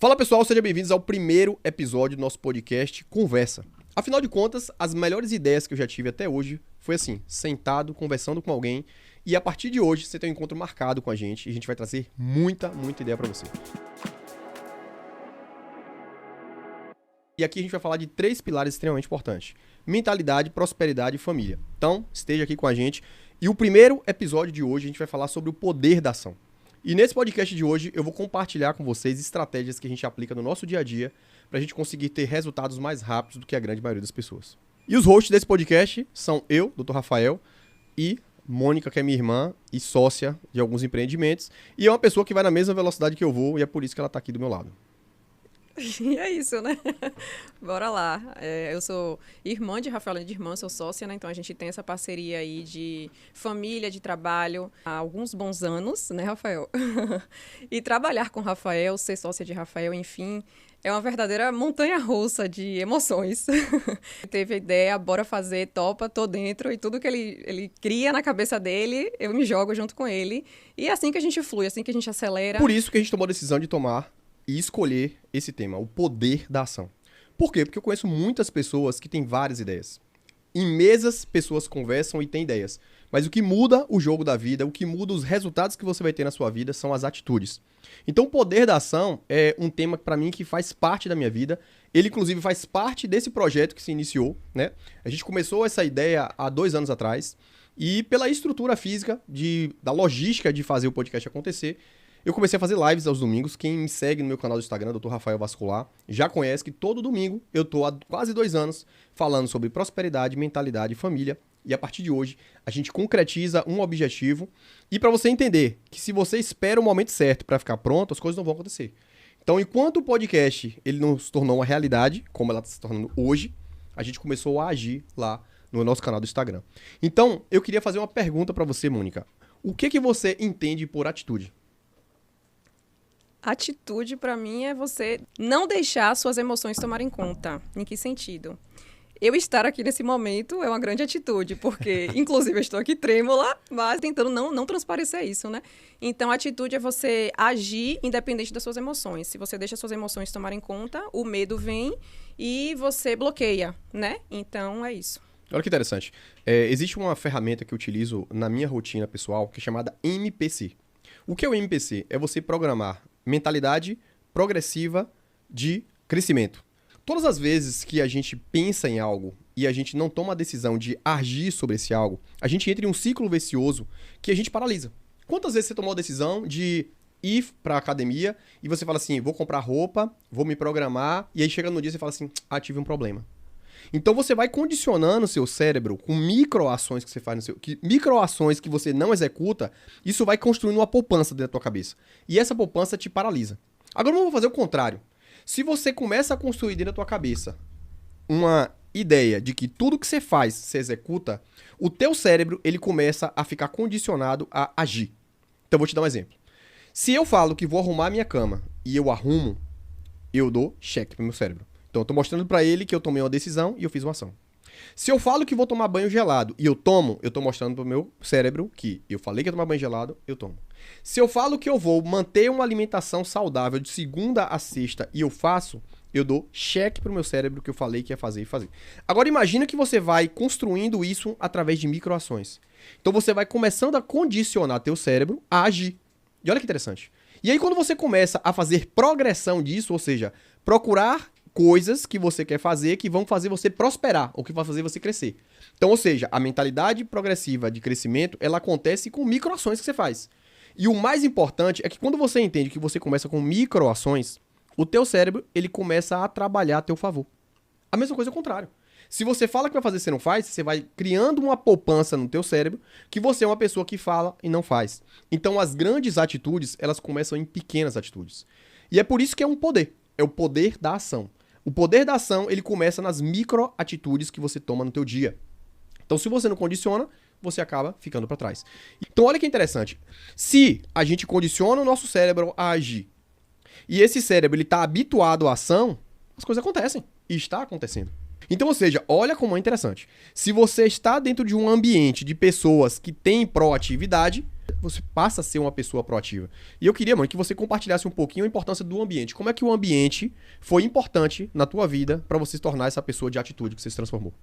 Fala pessoal, sejam bem-vindos ao primeiro episódio do nosso podcast Conversa. Afinal de contas, as melhores ideias que eu já tive até hoje foi assim, sentado, conversando com alguém, e a partir de hoje você tem um encontro marcado com a gente e a gente vai trazer muita ideia pra você. E aqui a gente vai falar de 3 pilares extremamente importantes: mentalidade, prosperidade e família. Então, esteja aqui com a gente. E o primeiro episódio de hoje a gente vai falar sobre o poder da ação. E nesse podcast de hoje eu vou compartilhar com vocês estratégias que a gente aplica no nosso dia a dia pra gente conseguir ter resultados mais rápidos do que a grande maioria das pessoas. E os hosts desse podcast são eu, Dr. Rafael, e Mônica, que é minha irmã e sócia de alguns empreendimentos. E é uma pessoa que vai na mesma velocidade que eu vou e é por isso que ela tá aqui do meu lado. E é isso, né? Bora lá. Eu sou irmã de Rafael, de irmã, sou sócia, né? Então a gente tem essa parceria aí de família, de trabalho há alguns bons anos, né, Rafael? E trabalhar com Rafael, ser sócia de Rafael, enfim, é uma verdadeira montanha-russa de emoções. Teve a ideia, bora fazer, topa, tô dentro, e tudo que ele cria na cabeça dele, eu me jogo junto com ele. E é assim que a gente flui, assim que a gente acelera. Por isso que a gente tomou a decisão de tomar e escolher esse tema, o poder da ação. Por quê? Porque eu conheço muitas pessoas que têm várias ideias. Em mesas, pessoas conversam e têm ideias. Mas o que muda o jogo da vida, o que muda os resultados que você vai ter na sua vida são as atitudes. Então, o poder da ação é um tema, para mim, que faz parte da minha vida. Ele, inclusive, faz parte desse projeto que se iniciou, né? A gente começou essa ideia há 2 anos atrás. E pela estrutura física, da logística de fazer o podcast acontecer, eu comecei a fazer lives aos domingos. Quem me segue no meu canal do Instagram, Dr. Rafael Vascular, já conhece que todo domingo eu tô há quase 2 anos falando sobre prosperidade, mentalidade e família. E a partir de hoje, a gente concretiza um objetivo. E para você entender que se você espera o momento certo para ficar pronto, as coisas não vão acontecer. Então, enquanto o podcast ele não se tornou uma realidade, como ela está se tornando hoje, a gente começou a agir lá no nosso canal do Instagram. Então, eu queria fazer uma pergunta para você, Mônica. O que você entende por atitude? Atitude, pra mim, é você não deixar suas emoções tomarem conta. Em que sentido? Eu estar aqui nesse momento é uma grande atitude, porque, inclusive, eu estou aqui trêmula, mas tentando não transparecer isso, né? Então, a atitude é você agir independente das suas emoções. Se você deixa suas emoções tomarem conta, o medo vem e você bloqueia, né? Então, é isso. Olha que interessante. Existe uma ferramenta que eu utilizo na minha rotina pessoal que é chamada MPC. O que é o MPC? É você programar mentalidade progressiva de crescimento. Todas as vezes que a gente pensa em algo e a gente não toma a decisão de agir sobre esse algo, a gente entra em um ciclo vicioso que a gente paralisa. Quantas vezes você tomou a decisão de ir para a academia e você fala assim, vou comprar roupa, vou me programar, e aí chega no dia e você fala assim, tive um problema. Então você vai condicionando o seu cérebro com microações que você faz microações que você não executa, isso vai construindo uma poupança dentro da tua cabeça. E essa poupança te paralisa. Agora vamos fazer o contrário. Se você começa a construir dentro da tua cabeça uma ideia de que tudo que você faz, você executa, o teu cérebro ele começa a ficar condicionado a agir. Então eu vou te dar um exemplo. Se eu falo que vou arrumar a minha cama e eu arrumo, eu dou cheque pro meu cérebro. Então, eu tô mostrando pra ele que eu tomei uma decisão e eu fiz uma ação. Se eu falo que vou tomar banho gelado e eu tô mostrando pro meu cérebro que eu falei que ia tomar banho gelado, eu tomo. Se eu falo que eu vou manter uma alimentação saudável de segunda a sexta e eu faço, eu dou cheque pro meu cérebro que eu falei que ia fazer e fazer. Agora, imagina que você vai construindo isso através de microações. Então, você vai começando a condicionar teu cérebro a agir. E olha que interessante. E aí, quando você começa a fazer progressão disso, ou seja, procurar coisas que você quer fazer que vão fazer você prosperar, ou que vão fazer você crescer. Então, ou seja, a mentalidade progressiva de crescimento, ela acontece com microações que você faz. E o mais importante é que quando você entende que você começa com microações, o teu cérebro, ele começa a trabalhar a teu favor. A mesma coisa é o contrário. Se você fala que vai fazer e você não faz, você vai criando uma poupança no teu cérebro que você é uma pessoa que fala e não faz. Então, as grandes atitudes, elas começam em pequenas atitudes. E é por isso que é um poder. É o poder da ação. O poder da ação, ele começa nas microatitudes que você toma no teu dia. Então, se você não condiciona, você acaba ficando para trás. Então, olha que interessante. Se a gente condiciona o nosso cérebro a agir, e esse cérebro está habituado à ação, as coisas acontecem. E está acontecendo. Então, ou seja, olha como é interessante. Se você está dentro de um ambiente de pessoas que têm proatividade, você passa a ser uma pessoa proativa. E eu queria, mano, que você compartilhasse um pouquinho a importância do ambiente. Como é que o ambiente foi importante na tua vida para você se tornar essa pessoa de atitude que você se transformou?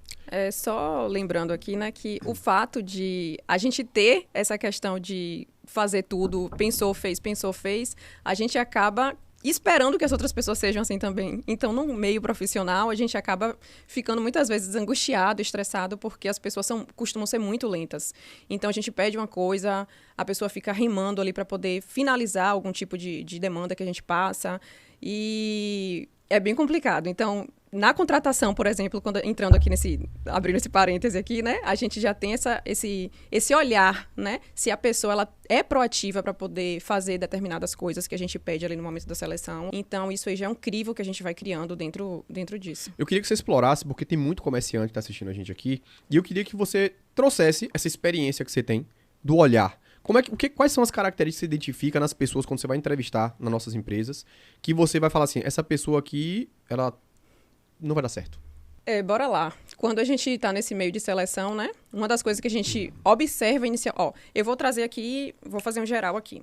Só lembrando aqui, né, que o fato de a gente ter essa questão de fazer tudo, pensou, fez, a gente acaba esperando que as outras pessoas sejam assim também. Então, no meio profissional, a gente acaba ficando muitas vezes angustiado, estressado, porque as pessoas costumam ser muito lentas. Então, a gente pede uma coisa, a pessoa fica rimando ali para poder finalizar algum tipo de demanda que a gente passa. E é bem complicado. Então, na contratação, por exemplo, quando entrando aqui abrindo esse parêntese aqui, né, a gente já tem esse olhar, né, se a pessoa ela é proativa para poder fazer determinadas coisas que a gente pede ali no momento da seleção. Então, isso aí já é um crivo que a gente vai criando dentro disso. Eu queria que você explorasse, porque tem muito comerciante que tá assistindo a gente aqui, e eu queria que você trouxesse essa experiência que você tem do olhar. Quais são as características que você identifica nas pessoas quando você vai entrevistar nas nossas empresas, que você vai falar assim, essa pessoa aqui, ela não vai dar certo? Bora lá. Quando a gente está nesse meio de seleção, né? Uma das coisas que a gente observa inicial... eu vou trazer aqui, vou fazer um geral aqui.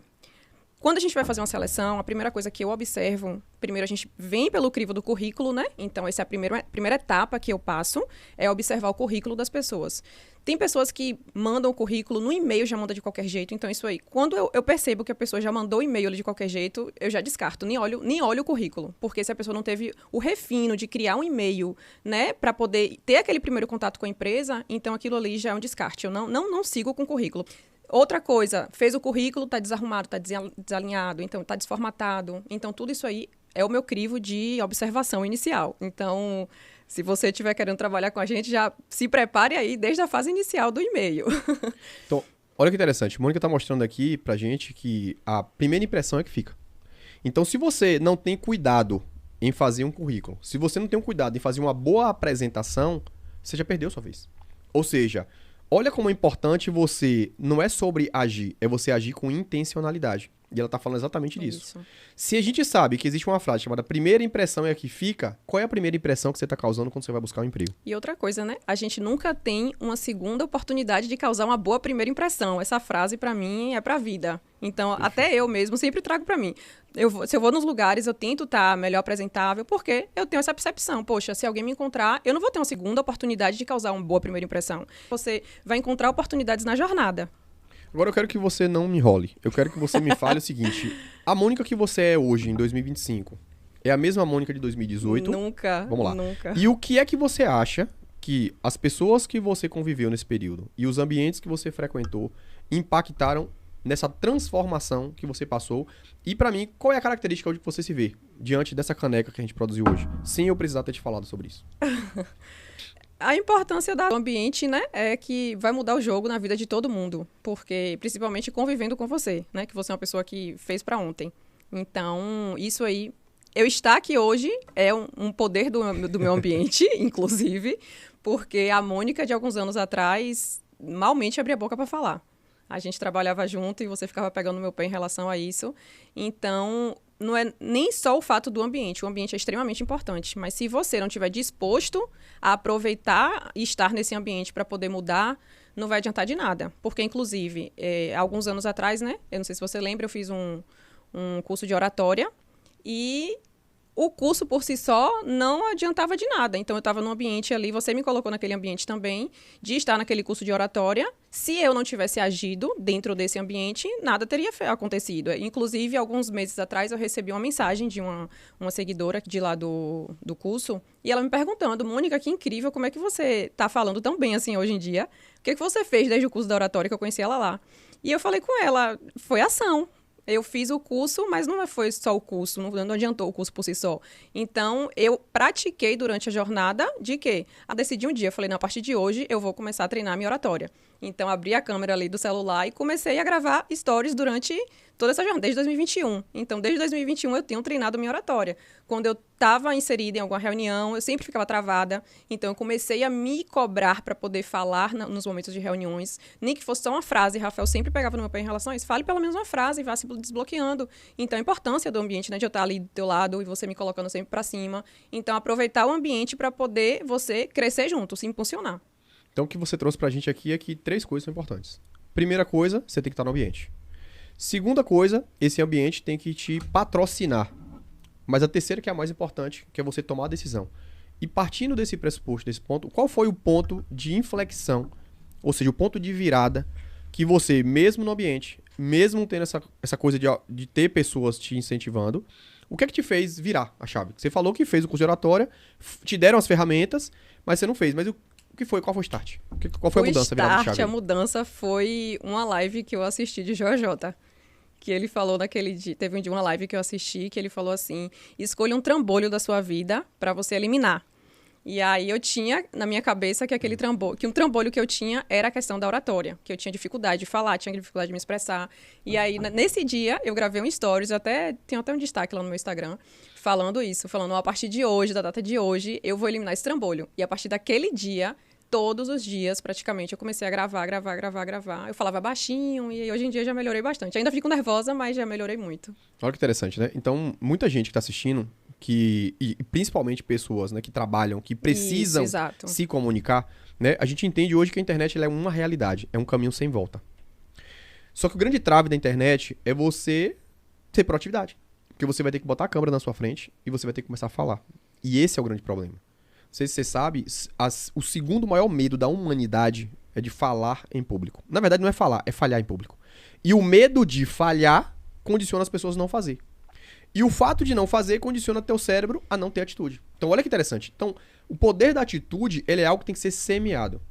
Quando a gente vai fazer uma seleção, a primeira coisa que eu observo, primeiro a gente vem pelo crivo do currículo, né? Então, essa é a primeira etapa que eu passo, é observar o currículo das pessoas. Tem pessoas que mandam o currículo no e-mail, já manda de qualquer jeito, então isso aí. Quando eu percebo que a pessoa já mandou o e-mail de qualquer jeito, eu já descarto, nem olho o currículo. Porque se a pessoa não teve o refino de criar um e-mail, né, para poder ter aquele primeiro contato com a empresa, então aquilo ali já é um descarte. Eu não sigo com o currículo. Outra coisa, fez o currículo, está desarrumado, está desalinhado, então está desformatado. Então, tudo isso aí é o meu crivo de observação inicial. Então, se você estiver querendo trabalhar com a gente, já se prepare aí desde a fase inicial do e-mail. Então, olha que interessante. Mônica está mostrando aqui pra gente que a primeira impressão é que fica. Então, se você não tem cuidado em fazer um currículo, se você não tem um cuidado em fazer uma boa apresentação, você já perdeu sua vez. Ou seja... Olha como é importante você, não é sobre agir, é você agir com intencionalidade. E ela tá falando exatamente disso. Isso. Se a gente sabe que existe uma frase chamada primeira impressão é a que fica, qual é a primeira impressão que você tá causando quando você vai buscar um emprego? E outra coisa, né? A gente nunca tem uma segunda oportunidade de causar uma boa primeira impressão. Essa frase, pra mim, é pra vida. Então, até eu mesmo sempre trago pra mim. Se eu vou nos lugares, eu tento estar melhor apresentável, porque eu tenho essa percepção. Poxa, se alguém me encontrar, eu não vou ter uma segunda oportunidade de causar uma boa primeira impressão. Você vai encontrar oportunidades na jornada. Agora eu quero que você não me enrole. Eu quero que você me fale o seguinte. A Mônica que você é hoje, em 2025, é a mesma Mônica de 2018? Nunca. Vamos lá. Nunca. E o que é que você acha que as pessoas que você conviveu nesse período e os ambientes que você frequentou impactaram nessa transformação que você passou? E pra mim, qual é a característica hoje que você se vê diante dessa caneca que a gente produziu hoje? Sem eu precisar ter te falado sobre isso. A importância do ambiente, né, é que vai mudar o jogo na vida de todo mundo, porque principalmente convivendo com você, né, que você é uma pessoa que fez para ontem. Então, isso aí, eu estar aqui hoje é um poder do meu ambiente, inclusive, porque a Mônica de alguns anos atrás malmente abria a boca para falar. A gente trabalhava junto e você ficava pegando no meu pé em relação a isso. Então, não é nem só o fato do ambiente. O ambiente é extremamente importante. Mas se você não estiver disposto a aproveitar e estar nesse ambiente para poder mudar, não vai adiantar de nada. Porque, inclusive, alguns anos atrás, né? Eu não sei se você lembra, eu fiz um curso de oratória e o curso por si só não adiantava de nada. Então, eu estava num ambiente ali, você me colocou naquele ambiente também, de estar naquele curso de oratória. Se eu não tivesse agido dentro desse ambiente, nada teria acontecido. Inclusive, alguns meses atrás, eu recebi uma mensagem de uma seguidora de lá do curso, e ela me perguntando, Mônica, que incrível, como é que você está falando tão bem assim hoje em dia? O que você fez desde o curso da oratória que eu conheci ela lá? E eu falei com ela, foi ação. Eu fiz o curso, mas não foi só o curso, não adiantou o curso por si só. Então, eu pratiquei durante a jornada de quê? Decidi um dia, falei, não, a partir de hoje eu vou começar a treinar a minha oratória. Então, abri a câmera ali do celular e comecei a gravar stories durante toda essa jornada, desde 2021. Então, desde 2021 eu tenho treinado a minha oratória. Quando eu estava inserida em alguma reunião, eu sempre ficava travada. Então, eu comecei a me cobrar para poder falar nos momentos de reuniões. Nem que fosse só uma frase, Rafael sempre pegava no meu pé em relação a isso. Fale pelo menos uma frase e vá se desbloqueando. Então, a importância do ambiente, né, de eu estar ali do teu lado e você me colocando sempre para cima. Então, aproveitar o ambiente para poder você crescer junto, se impulsionar. Então, o que você trouxe pra gente aqui é que 3 coisas são importantes. Primeira coisa, você tem que estar no ambiente. Segunda coisa, esse ambiente tem que te patrocinar. Mas a terceira, que é a mais importante, que é você tomar a decisão. E partindo desse pressuposto, desse ponto, qual foi o ponto de inflexão, ou seja, o ponto de virada que você, mesmo no ambiente, mesmo tendo essa coisa de ter pessoas te incentivando, o que é que te fez virar a chave? Você falou que fez o curso de oratória, te deram as ferramentas, mas você não fez. Mas o que foi? Qual foi o start? Qual foi a mudança, virada de chave? A mudança foi uma live que eu assisti de JJ. Que ele falou naquele dia, teve um dia uma live que eu assisti, que ele falou assim, escolha um trambolho da sua vida para você eliminar. E aí eu tinha na minha cabeça que um trambolho que eu tinha era a questão da oratória, que eu tinha dificuldade de falar, tinha dificuldade de me expressar. E aí nesse dia eu gravei um stories, tenho até um destaque lá no meu Instagram, falando isso, falando, a partir de hoje, da data de hoje, eu vou eliminar esse trambolho. E a partir daquele dia, todos os dias, praticamente, eu comecei a gravar. Eu falava baixinho e hoje em dia já melhorei bastante. Ainda fico nervosa, mas já melhorei muito. Olha que interessante, né? Então, muita gente que está assistindo, e principalmente pessoas, né, que trabalham, que precisam se comunicar, né? A gente entende hoje que a internet ela é uma realidade, é um caminho sem volta. Só que o grande trave da internet é você ter proatividade. Porque você vai ter que botar a câmera na sua frente e você vai ter que começar a falar. E esse é o grande problema. Não sei se você sabe, o segundo maior medo da humanidade é de falar em público. Na verdade, não é falar, é falhar em público. E o medo de falhar condiciona as pessoas a não fazer. E o fato de não fazer condiciona teu cérebro a não ter atitude. Então, olha que interessante. Então, o poder da atitude, ele é algo que tem que ser semeado.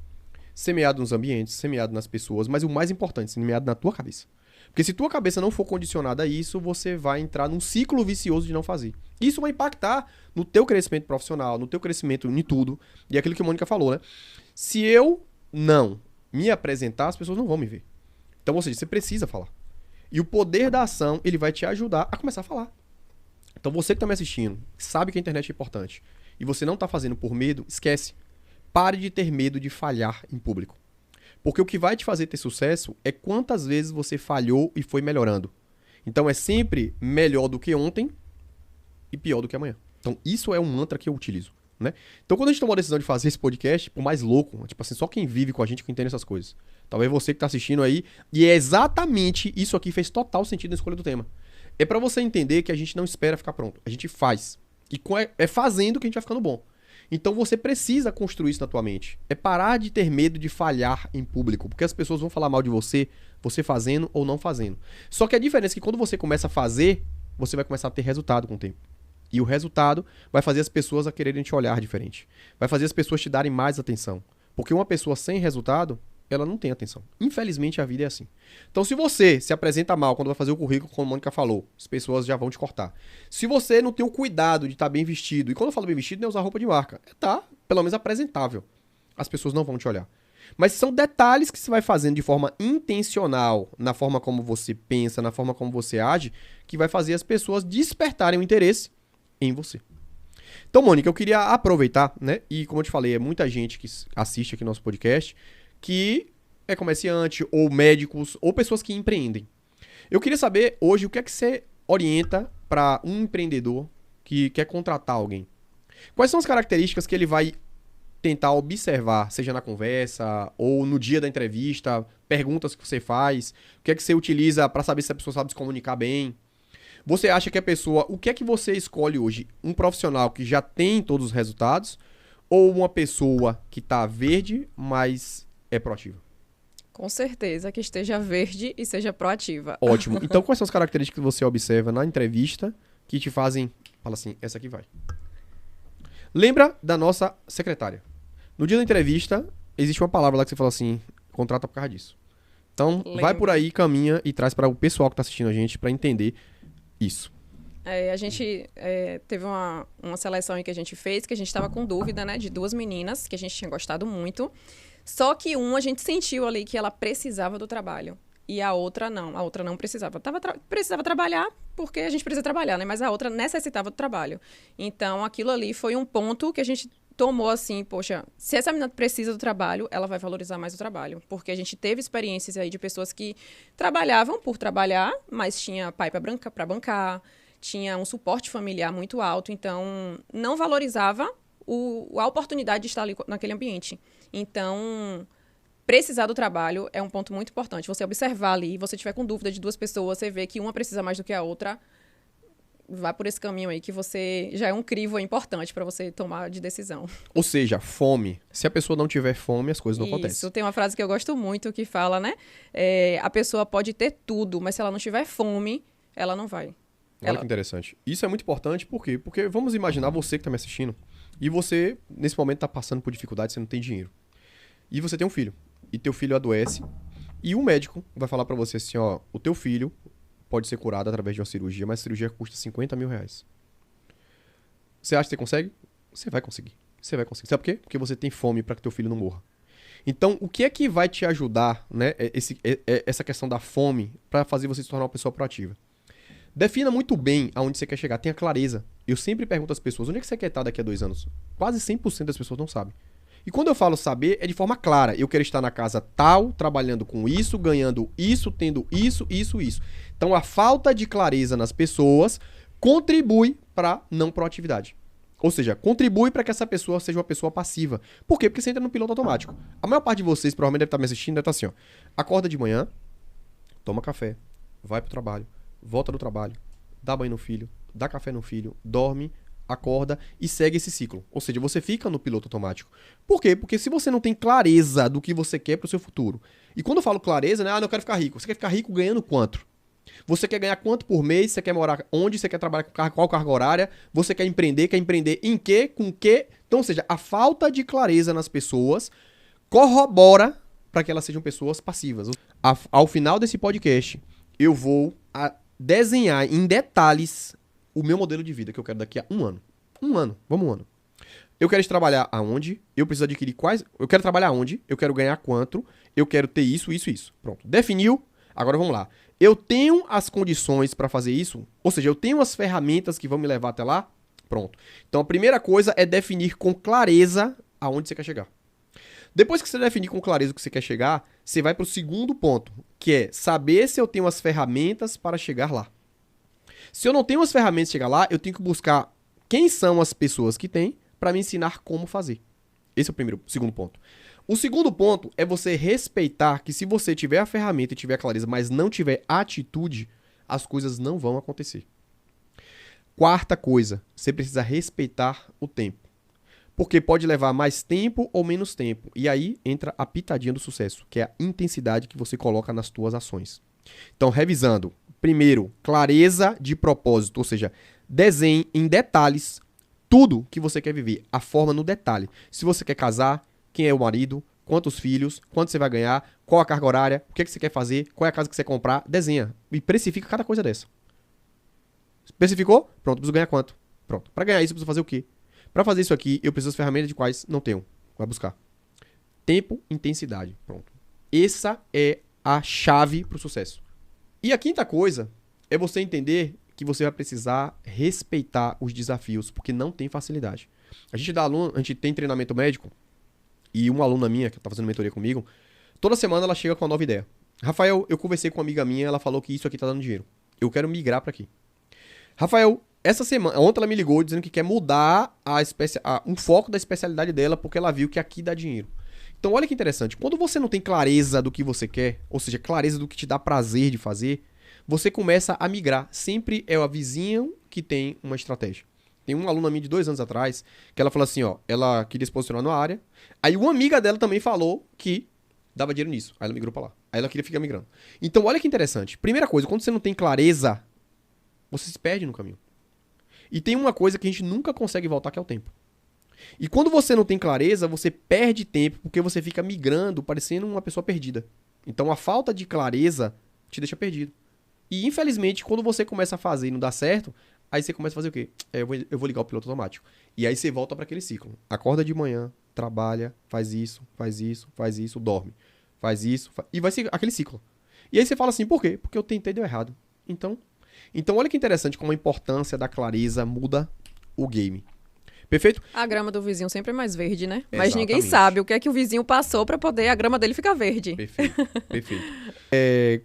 Semeado nos ambientes, semeado nas pessoas, mas o mais importante, semeado na tua cabeça. Porque se tua cabeça não for condicionada a isso, você vai entrar num ciclo vicioso de não fazer. Isso vai impactar no teu crescimento profissional, no teu crescimento em tudo. E é aquilo que a Mônica falou, né? Se eu não me apresentar, as pessoas não vão me ver. Então, ou seja, você precisa falar. E o poder da ação, ele vai te ajudar a começar a falar. Então, você que está me assistindo, sabe que a internet é importante, e você não está fazendo por medo, esquece. Pare de ter medo de falhar em público. Porque o que vai te fazer ter sucesso é quantas vezes você falhou e foi melhorando. Então, é sempre melhor do que ontem e pior do que amanhã. Então, isso é um mantra que eu utilizo, né? Então, quando a gente tomou a decisão de fazer esse podcast, por mais louco, tipo assim, só quem vive com a gente que entende essas coisas. Talvez você que está assistindo aí, e é exatamente isso aqui, fez total sentido na escolha do tema. É para você entender que a gente não espera ficar pronto, a gente faz. E é fazendo que a gente vai ficando bom. Então você precisa construir isso na tua mente. É parar de ter medo de falhar em público, porque as pessoas vão falar mal de você, você fazendo ou não fazendo. Só que a diferença é que quando você começa a fazer, você vai começar a ter resultado com o tempo. E o resultado vai fazer as pessoas a quererem te olhar diferente. Vai fazer as pessoas te darem mais atenção. Porque uma pessoa sem resultado, ela não tem atenção. Infelizmente, a vida é assim. Então, se você se apresenta mal quando vai fazer o currículo, como a Mônica falou, as pessoas já vão te cortar. Se você não tem o cuidado de estar bem vestido, e quando eu falo bem vestido, não é usar roupa de marca, é tá, pelo menos, apresentável. As pessoas não vão te olhar. Mas são detalhes que você vai fazendo de forma intencional, na forma como você pensa, na forma como você age, que vai fazer as pessoas despertarem o interesse em você. Então, Mônica, eu queria aproveitar, né? E como eu te falei, é muita gente que assiste aqui no nosso podcast que é comerciante, ou médicos, ou pessoas que empreendem. Eu queria saber hoje o que é que você orienta para um empreendedor que quer contratar alguém. Quais são as características que ele vai tentar observar, seja na conversa ou no dia da entrevista, perguntas que você faz, o que é que você utiliza para saber se a pessoa sabe se comunicar bem. Você acha que a pessoa... O que é que você escolhe hoje? Um profissional que já tem todos os resultados ou uma pessoa que está verde, mas é proativa? Com certeza, que esteja verde e seja proativa. Ótimo. Então, quais são as características que você observa na entrevista que te fazem... Fala assim, essa aqui vai. Lembra da nossa secretária. No dia da entrevista, existe uma palavra lá que você fala assim, contrata por causa disso. Então, vai por aí, caminha e traz para o pessoal que está assistindo a gente para entender isso. A gente teve uma seleção aí que a gente fez, que a gente estava com dúvida, né, de 2 meninas, que a gente tinha gostado muito. Só que a gente sentiu ali que ela precisava do trabalho. E a outra não precisava. Precisava trabalhar, porque a gente precisa trabalhar, né? Mas a outra necessitava do trabalho. Então, aquilo ali foi um ponto que a gente tomou assim, poxa, se essa menina precisa do trabalho, ela vai valorizar mais o trabalho. Porque a gente teve experiências aí de pessoas que trabalhavam por trabalhar, mas tinha pai para bancar, tinha um suporte familiar muito alto, então não valorizava a oportunidade de estar ali naquele ambiente. Então, precisar do trabalho é um ponto muito importante. Você observar ali, você tiver com dúvida de duas pessoas, você vê que uma precisa mais do que a outra, vá por esse caminho aí que você já é um crivo importante para você tomar de decisão. Ou seja, fome. Se a pessoa não tiver fome, as coisas não acontecem. Isso, tem uma frase que eu gosto muito que fala, né? A pessoa pode ter tudo, mas se ela não tiver fome, ela não vai. Olha que interessante. Isso é muito importante, por quê? Porque vamos imaginar você que está me assistindo e você, nesse momento, está passando por dificuldade, você não tem dinheiro. E você tem um filho. E teu filho adoece. E o médico vai falar para você assim, ó, o teu filho pode ser curado através de uma cirurgia, mas a cirurgia custa 50 mil reais. Você acha que você consegue? Você vai conseguir. Você vai conseguir. Sabe por quê? Porque você tem fome para que teu filho não morra. Então, o que é que vai te ajudar, né, essa questão da fome, para fazer você se tornar uma pessoa proativa? Defina muito bem aonde você quer chegar, tenha clareza. Eu sempre pergunto às pessoas, onde é que você quer estar daqui a 2 anos? Quase 100% das pessoas não sabem. E quando eu falo saber, é de forma clara. Eu quero estar na casa tal, trabalhando com isso, ganhando isso, tendo isso, isso, isso. Então, a falta de clareza nas pessoas contribui para não proatividade. Ou seja, contribui para que essa pessoa seja uma pessoa passiva. Por quê? Porque você entra no piloto automático. A maior parte de vocês provavelmente deve estar me assistindo, deve estar assim, ó. Acorda de manhã, toma café, vai pro trabalho, volta do trabalho, dá banho no filho, dá café no filho, dorme, acorda e segue esse ciclo. Ou seja, você fica no piloto automático. Por quê? Porque se você não tem clareza do que você quer pro seu futuro. E quando eu falo clareza, né? Ah, não, eu quero ficar rico. Você quer ficar rico ganhando quanto? Você quer ganhar quanto por mês? Você quer morar onde? Você quer trabalhar com qual carga horária? Você quer empreender em quê? Com quê? Então, ou seja, a falta de clareza nas pessoas corrobora para que elas sejam pessoas passivas. Ao final desse podcast, eu vou desenhar em detalhes o meu modelo de vida que eu quero daqui a 1 ano. 1 ano, vamos 1 ano. Eu quero trabalhar aonde? Eu preciso adquirir quais? Eu quero trabalhar onde? Eu quero ganhar quanto? Eu quero ter isso, isso, isso. Pronto. Definiu? Agora vamos lá. Eu tenho as condições para fazer isso? Ou seja, eu tenho as ferramentas que vão me levar até lá? Pronto. Então a primeira coisa é definir com clareza aonde você quer chegar. Depois que você definir com clareza o que você quer chegar, você vai para o segundo ponto, que é saber se eu tenho as ferramentas para chegar lá. Se eu não tenho as ferramentas para chegar lá, eu tenho que buscar quem são as pessoas que têm para me ensinar como fazer. Esse é o segundo ponto. O segundo ponto é você respeitar que se você tiver a ferramenta e tiver a clareza, mas não tiver atitude, as coisas não vão acontecer. Quarta coisa, você precisa respeitar o tempo. Porque pode levar mais tempo ou menos tempo. E aí entra a pitadinha do sucesso, que é a intensidade que você coloca nas tuas ações. Então, revisando. Primeiro, clareza de propósito, ou seja, desenhe em detalhes tudo que você quer viver, a forma no detalhe. Se você quer casar, quem é o marido, quantos filhos, quanto você vai ganhar, qual a carga horária, o que você quer fazer, qual é a casa que você quer comprar, desenha e precifica cada coisa dessa. Especificou? Pronto, preciso ganhar quanto? Pronto. Para ganhar isso, eu preciso fazer o quê? Para fazer isso aqui, eu preciso das ferramentas de quais não tenho. Vai buscar. Tempo, intensidade. Pronto. Essa é a chave para o sucesso. E a quinta coisa é você entender que você vai precisar respeitar os desafios, porque não tem facilidade. A gente tem treinamento médico e uma aluna minha, que está fazendo mentoria comigo, toda semana ela chega com uma nova ideia. Rafael, eu conversei com uma amiga minha, ela falou que isso aqui está dando dinheiro. Eu quero migrar para aqui. Rafael, essa semana, ontem ela me ligou dizendo que quer mudar um foco da especialidade dela porque ela viu que aqui dá dinheiro. Então olha que interessante, quando você não tem clareza do que você quer, ou seja, clareza do que te dá prazer de fazer, você começa a migrar. Sempre é o vizinho que tem uma estratégia. Tem uma aluna minha de 2 anos atrás, que ela falou assim, ó, ela queria se posicionar numa área, aí uma amiga dela também falou que dava dinheiro nisso, aí ela migrou pra lá. Aí ela queria ficar migrando. Então olha que interessante, primeira coisa, quando você não tem clareza, você se perde no caminho. E tem uma coisa que a gente nunca consegue voltar, que é o tempo. E quando você não tem clareza, você perde tempo, porque você fica migrando, parecendo uma pessoa perdida. Então a falta de clareza te deixa perdido. E infelizmente, quando você começa a fazer e não dá certo, aí você começa a fazer o quê? Eu vou ligar o piloto automático. E aí você volta para aquele ciclo. Acorda de manhã, trabalha, faz isso, dorme. Faz isso, e vai ser aquele ciclo. E aí você fala assim, por quê? Porque eu tentei e deu errado. Então olha que interessante como a importância da clareza muda o game. Perfeito? A grama do vizinho sempre é mais verde, né? Mas ninguém Exatamente. sabe o que é que o vizinho passou para poder a grama dele ficar verde. Perfeito, perfeito.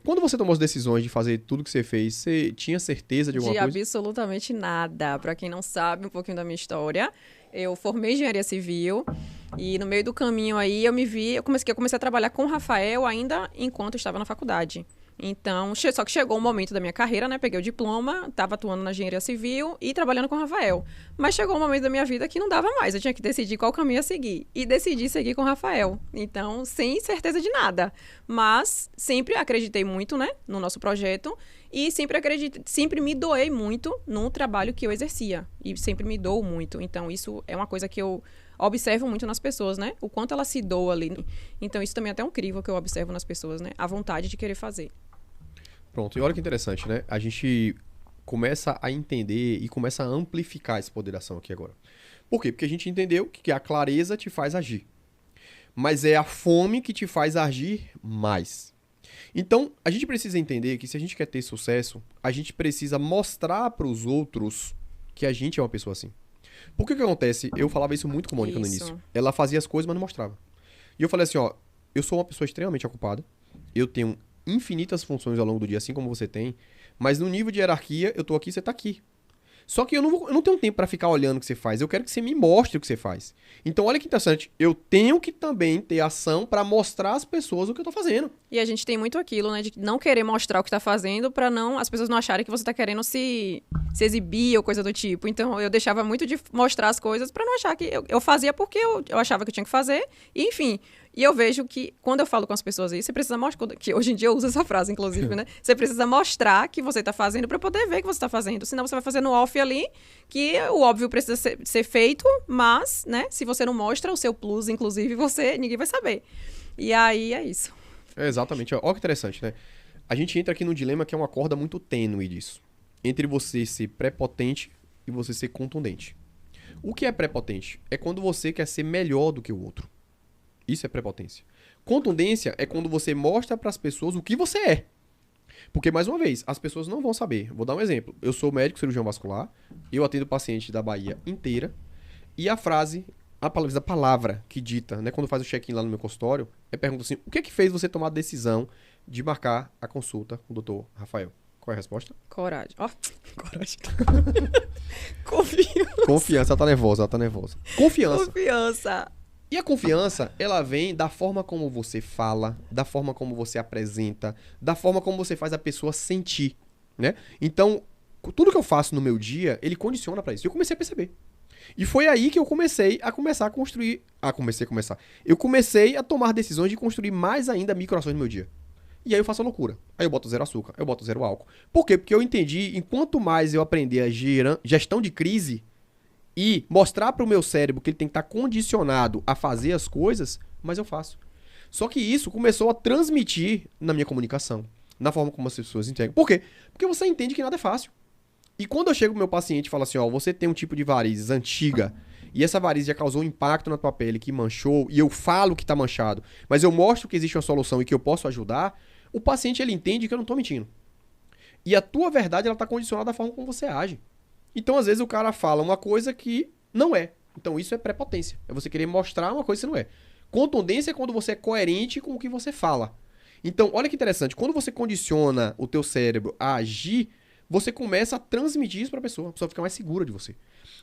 Quando você tomou as decisões de fazer tudo que você fez, você tinha certeza de alguma De coisa? absolutamente nada. Para quem não sabe um pouquinho da minha história, eu formei engenharia civil e no meio do caminho aí eu comecei a trabalhar com o Rafael ainda enquanto eu estava na faculdade. Então, só que chegou um momento da minha carreira, né? Peguei o diploma, estava atuando na engenharia civil e trabalhando com o Rafael. Mas chegou um momento da minha vida que não dava mais. Eu tinha que decidir qual caminho ia seguir. E decidi seguir com o Rafael. Então, sem certeza de nada. Mas sempre acreditei muito, né? No nosso projeto. E sempre me doei muito no trabalho que eu exercia. E sempre me dou muito. Então, isso é uma coisa que eu observo muito nas pessoas, né? O quanto ela se doa ali. Então, isso também é até um crivo que eu observo nas pessoas, né? A vontade de querer fazer. Pronto, e olha que interessante, né? A gente começa a entender e começa a amplificar esse poder da ação aqui agora. Por quê? Porque a gente entendeu que a clareza te faz agir. Mas é a fome que te faz agir mais. Então, a gente precisa entender que se a gente quer ter sucesso, a gente precisa mostrar para os outros que a gente é uma pessoa assim. Por que acontece? Eu falava isso muito com a Mônica no início. Ela fazia as coisas, mas não mostrava. E eu falei assim, ó, eu sou uma pessoa extremamente ocupada, eu tenho infinitas funções ao longo do dia, assim como você tem, mas no nível de hierarquia, eu tô aqui, você tá aqui. Só que eu não tenho tempo pra ficar olhando o que você faz, eu quero que você me mostre o que você faz. Então, olha que interessante, eu tenho que também ter ação pra mostrar às pessoas o que eu tô fazendo. E a gente tem muito aquilo, né, de não querer mostrar o que tá fazendo pra não as pessoas não acharem que você tá querendo se exibir ou coisa do tipo. Então, eu deixava muito de mostrar as coisas pra não achar que eu fazia porque eu achava que eu tinha que fazer, e enfim. E eu vejo que, quando eu falo com as pessoas aí, você precisa mostrar, que hoje em dia eu uso essa frase, inclusive, né? Você precisa mostrar que você tá fazendo pra poder ver que você tá fazendo. Senão você vai fazer no off ali, que o óbvio precisa ser feito, mas, né, se você não mostra o seu plus, inclusive, ninguém vai saber. E aí, é isso. Exatamente, olha que interessante, né? A gente entra aqui num dilema que é uma corda muito tênue disso. Entre você ser prepotente e você ser contundente. O que é prepotente? É quando você quer ser melhor do que o outro. Isso é prepotência. Contundência é quando você mostra para as pessoas o que você é. Porque, mais uma vez, as pessoas não vão saber. Vou dar um exemplo. Eu sou médico cirurgião vascular, eu atendo paciente da Bahia inteira, e a palavra que dita, né, quando faz o check-in lá no meu consultório, pergunta assim, o que é que fez você tomar a decisão de marcar a consulta com o doutor Rafael? Qual é a resposta? Coragem. Ó, coragem. Confiança. Confiança, ela tá nervosa. Confiança. Confiança. E a confiança, ela vem da forma como você fala, da forma como você apresenta, da forma como você faz a pessoa sentir, né? Então, tudo que eu faço no meu dia, ele condiciona pra isso. E eu comecei a perceber. E foi aí que eu comecei a construir... Eu comecei a tomar decisões de construir mais ainda microações no meu dia. E aí eu faço a loucura. Aí eu boto 0 açúcar, eu boto 0 álcool. Por quê? Porque eu entendi, enquanto mais eu aprender a gestão de crise... e mostrar para o meu cérebro que ele tem que estar condicionado a fazer as coisas, mas eu faço. Só que isso começou a transmitir na minha comunicação, na forma como as pessoas entregam. Por quê? Porque você entende que nada é fácil. E quando eu chego pro meu paciente e falo assim, ó, você tem um tipo de varizes antiga, e essa varize já causou um impacto na tua pele que manchou, e eu falo que tá manchado, mas eu mostro que existe uma solução e que eu posso ajudar, o paciente ele entende que eu não tô mentindo. E a tua verdade, ela tá condicionada à forma como você age. Então, às vezes, o cara fala uma coisa que não é. Então, isso é prepotência. É você querer mostrar uma coisa que não é. Contundência é quando você é coerente com o que você fala. Então, olha que interessante. Quando você condiciona o teu cérebro a agir, você começa a transmitir isso para a pessoa fica mais segura de você.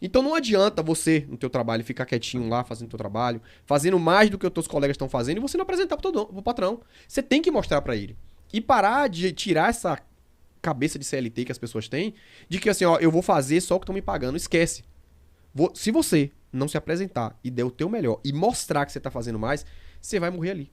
Então, não adianta você, no teu trabalho, ficar quietinho lá, fazendo o teu trabalho, fazendo mais do que os teus colegas estão fazendo e você não apresentar pro patrão. Você tem que mostrar para ele. E parar de tirar essa cabeça de CLT que as pessoas têm, de que assim, ó, eu vou fazer só o que estão me pagando. Esquece. Se você não se apresentar e der o teu melhor e mostrar que você tá fazendo mais, você vai morrer ali.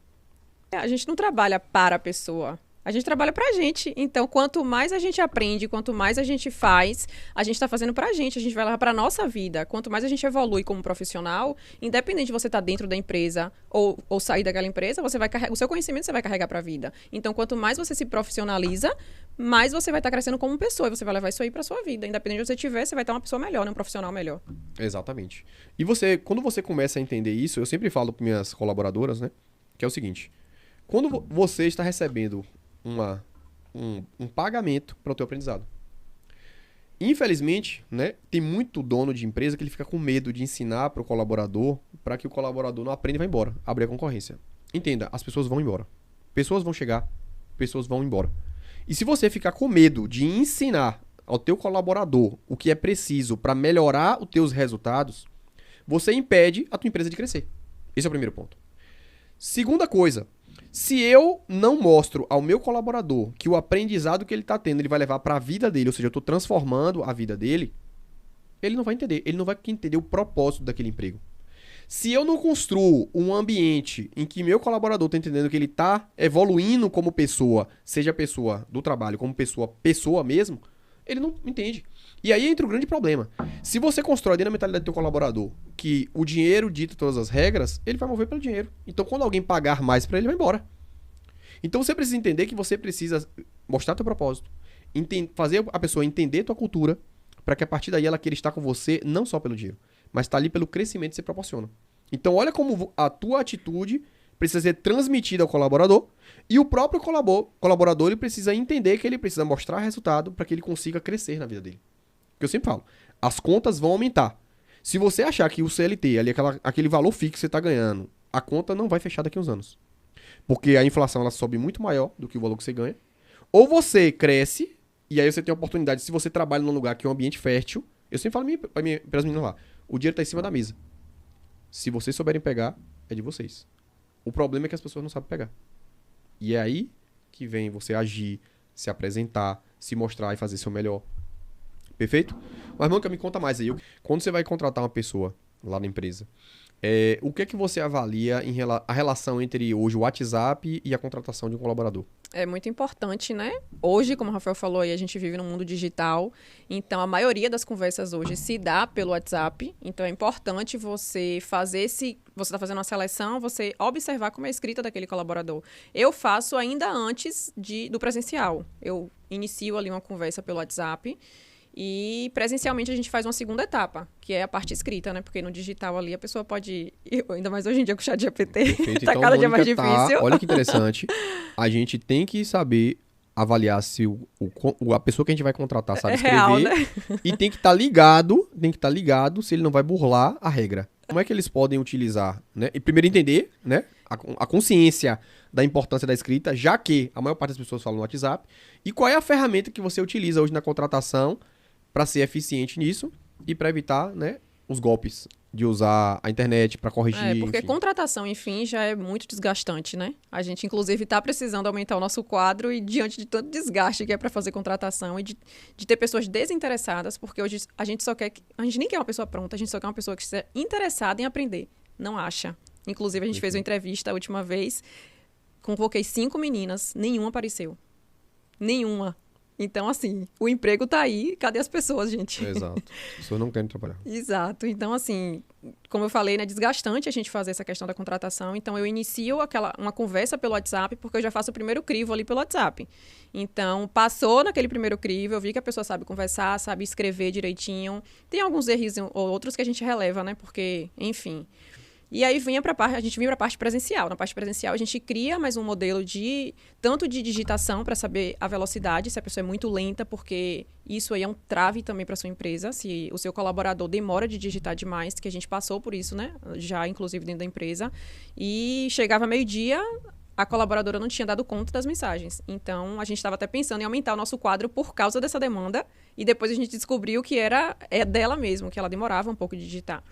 A gente não trabalha para a pessoa. A gente trabalha pra gente. Então, quanto mais a gente aprende, quanto mais a gente faz, a gente tá fazendo pra gente vai levar pra nossa vida. Quanto mais a gente evolui como profissional, independente de você estar dentro da empresa ou sair daquela empresa, você vai carregar, o seu conhecimento você vai carregar pra vida. Então, quanto mais você se profissionaliza, mais você vai estar crescendo como pessoa e você vai levar isso aí pra sua vida. Independente de onde você estiver, você vai estar uma pessoa melhor, né? Um profissional melhor. Exatamente. E quando você começa a entender isso, eu sempre falo para minhas colaboradoras, né? Que é o seguinte. Quando você está recebendo um pagamento para o teu aprendizado. Infelizmente, né, tem muito dono de empresa que ele fica com medo de ensinar para o colaborador para que o colaborador não aprenda e vá embora, abrir a concorrência. Entenda, as pessoas vão embora. Pessoas vão chegar, pessoas vão embora. E se você ficar com medo de ensinar ao teu colaborador o que é preciso para melhorar os teus resultados, você impede a tua empresa de crescer. Esse é o primeiro ponto. Segunda coisa, se eu não mostro ao meu colaborador que o aprendizado que ele está tendo ele vai levar para a vida dele, ou seja, eu estou transformando a vida dele, ele não vai entender. Ele não vai entender o propósito daquele emprego. Se eu não construo um ambiente em que meu colaborador está entendendo que ele está evoluindo como pessoa, seja pessoa do trabalho, como pessoa mesmo, ele não entende. E aí entra o grande problema. Se você constrói dentro da mentalidade do teu colaborador que o dinheiro dita todas as regras, ele vai mover pelo dinheiro. Então, quando alguém pagar mais para ele vai embora. Então, você precisa entender que você precisa mostrar teu propósito, fazer a pessoa entender tua cultura, para que a partir daí ela queira estar com você não só pelo dinheiro, mas está ali pelo crescimento que você proporciona. Então, olha como a tua atitude precisa ser transmitida ao colaborador e o próprio colaborador ele precisa entender que ele precisa mostrar resultado para que ele consiga crescer na vida dele. Que eu sempre falo, as contas vão aumentar. Se você achar que o CLT, ali aquele valor fixo que você está ganhando, a conta não vai fechar daqui a uns anos. Porque a inflação ela sobe muito maior do que o valor que você ganha. Ou você cresce, e aí você tem a oportunidade, se você trabalha num lugar que é um ambiente fértil, eu sempre falo para as meninas lá, o dinheiro está em cima da mesa. Se vocês souberem pegar, é de vocês. O problema é que as pessoas não sabem pegar. E é aí que vem você agir, se apresentar, se mostrar e fazer seu melhor. Perfeito? Mas, Manca, me conta mais aí. Quando você vai contratar uma pessoa lá na empresa, o que é que você avalia a relação entre hoje o WhatsApp e a contratação de um colaborador? É muito importante, né? Hoje, como o Rafael falou aí, a gente vive num mundo digital, então a maioria das conversas hoje se dá pelo WhatsApp, então é importante você fazer você está fazendo uma seleção, você observar como é a escrita daquele colaborador. Eu faço ainda antes do presencial. Eu inicio ali uma conversa pelo WhatsApp, e presencialmente a gente faz uma segunda etapa, que é a parte escrita, né? Porque no digital ali a pessoa pode... Ainda mais hoje em dia com o chat GPT, tá então, cada dia mais difícil. Olha que interessante. A gente tem que saber avaliar se a pessoa que a gente vai contratar sabe escrever. Real, né? E tem que estar ligado se ele não vai burlar a regra. Como é que eles podem utilizar, né? E primeiro entender, né? A consciência da importância da escrita, já que a maior parte das pessoas falam no WhatsApp. E qual é a ferramenta que você utiliza hoje na contratação para ser eficiente nisso e para evitar, né, os golpes de usar a internet para corrigir. Porque enfim. Contratação, enfim, já é muito desgastante, né? A gente, inclusive, está precisando aumentar o nosso quadro e diante de tanto desgaste que é para fazer contratação e de ter pessoas desinteressadas, porque hoje a gente nem quer uma pessoa pronta, a gente só quer uma pessoa que esteja interessada em aprender. Não acha. Inclusive, a gente fez uma entrevista a última vez, convoquei 5 meninas, nenhuma apareceu. Nenhuma. Então, assim, o emprego tá aí, cadê as pessoas, gente? Exato. As pessoas não querem trabalhar. Exato. Então, assim, como eu falei, né, desgastante a gente fazer essa questão da contratação. Então, eu inicio uma conversa pelo WhatsApp, porque eu já faço o primeiro crivo ali pelo WhatsApp. Então, passou naquele primeiro crivo, eu vi que a pessoa sabe conversar, sabe escrever direitinho. Tem alguns erros ou outros que a gente releva, né? Porque, enfim... E aí a gente vinha para a parte presencial. Na parte presencial, a gente cria mais um modelo tanto de digitação para saber a velocidade, se a pessoa é muito lenta, porque isso aí é um trave também para sua empresa, se o seu colaborador demora de digitar demais, que a gente passou por isso, né? Já, inclusive, dentro da empresa. E chegava meio-dia, a colaboradora não tinha dado conta das mensagens. Então, a gente estava até pensando em aumentar o nosso quadro por causa dessa demanda. E depois a gente descobriu que é dela mesmo, que ela demorava um pouco de digitar.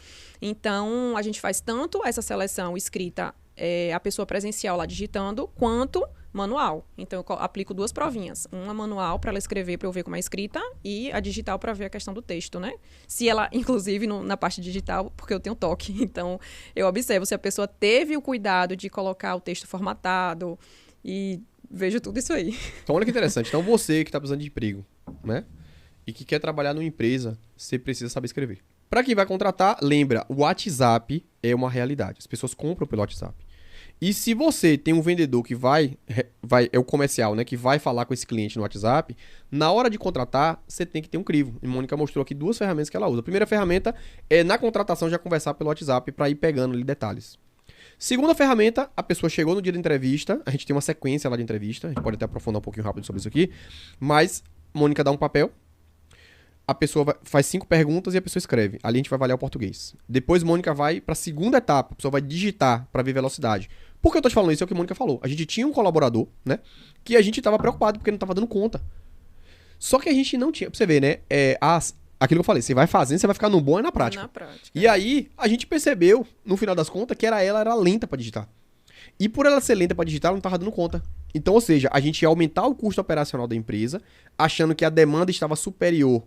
Então, a gente faz tanto essa seleção escrita, a pessoa presencial lá digitando, quanto manual. Então, eu aplico 2 provinhas. Uma manual para ela escrever, para eu ver como é escrita, e a digital para ver a questão do texto, né? Se ela, inclusive, na parte digital, porque eu tenho toque. Então, eu observo se a pessoa teve o cuidado de colocar o texto formatado e vejo tudo isso aí. Então, olha que interessante. Então, você que está precisando de emprego, né? E que quer trabalhar numa empresa, você precisa saber escrever. Para quem vai contratar, lembra, o WhatsApp é uma realidade. As pessoas compram pelo WhatsApp. E se você tem um vendedor que é o comercial, né, que vai falar com esse cliente no WhatsApp, na hora de contratar, você tem que ter um crivo. E a Mônica mostrou aqui 2 ferramentas que ela usa. A primeira ferramenta é na contratação já conversar pelo WhatsApp para ir pegando ali detalhes. Segunda ferramenta, a pessoa chegou no dia da entrevista, a gente tem uma sequência lá de entrevista, a gente pode até aprofundar um pouquinho rápido sobre isso aqui, mas Mônica dá um papel, a pessoa faz 5 perguntas e a pessoa escreve. Ali a gente vai avaliar o português. Depois, Mônica vai para a segunda etapa. A pessoa vai digitar para ver velocidade. Por que eu tô te falando isso? É o que a Mônica falou. A gente tinha um colaborador, né? Que a gente tava preocupado porque não tava dando conta. Só que a gente não tinha... Pra você ver, né? Aquilo que eu falei. Você vai fazendo, você vai ficar no bom e na prática. Na prática. E aí, a gente percebeu, no final das contas, que ela era lenta para digitar. E por ela ser lenta para digitar, ela não tava dando conta. Então, ou seja, a gente ia aumentar o custo operacional da empresa, achando que a demanda estava superior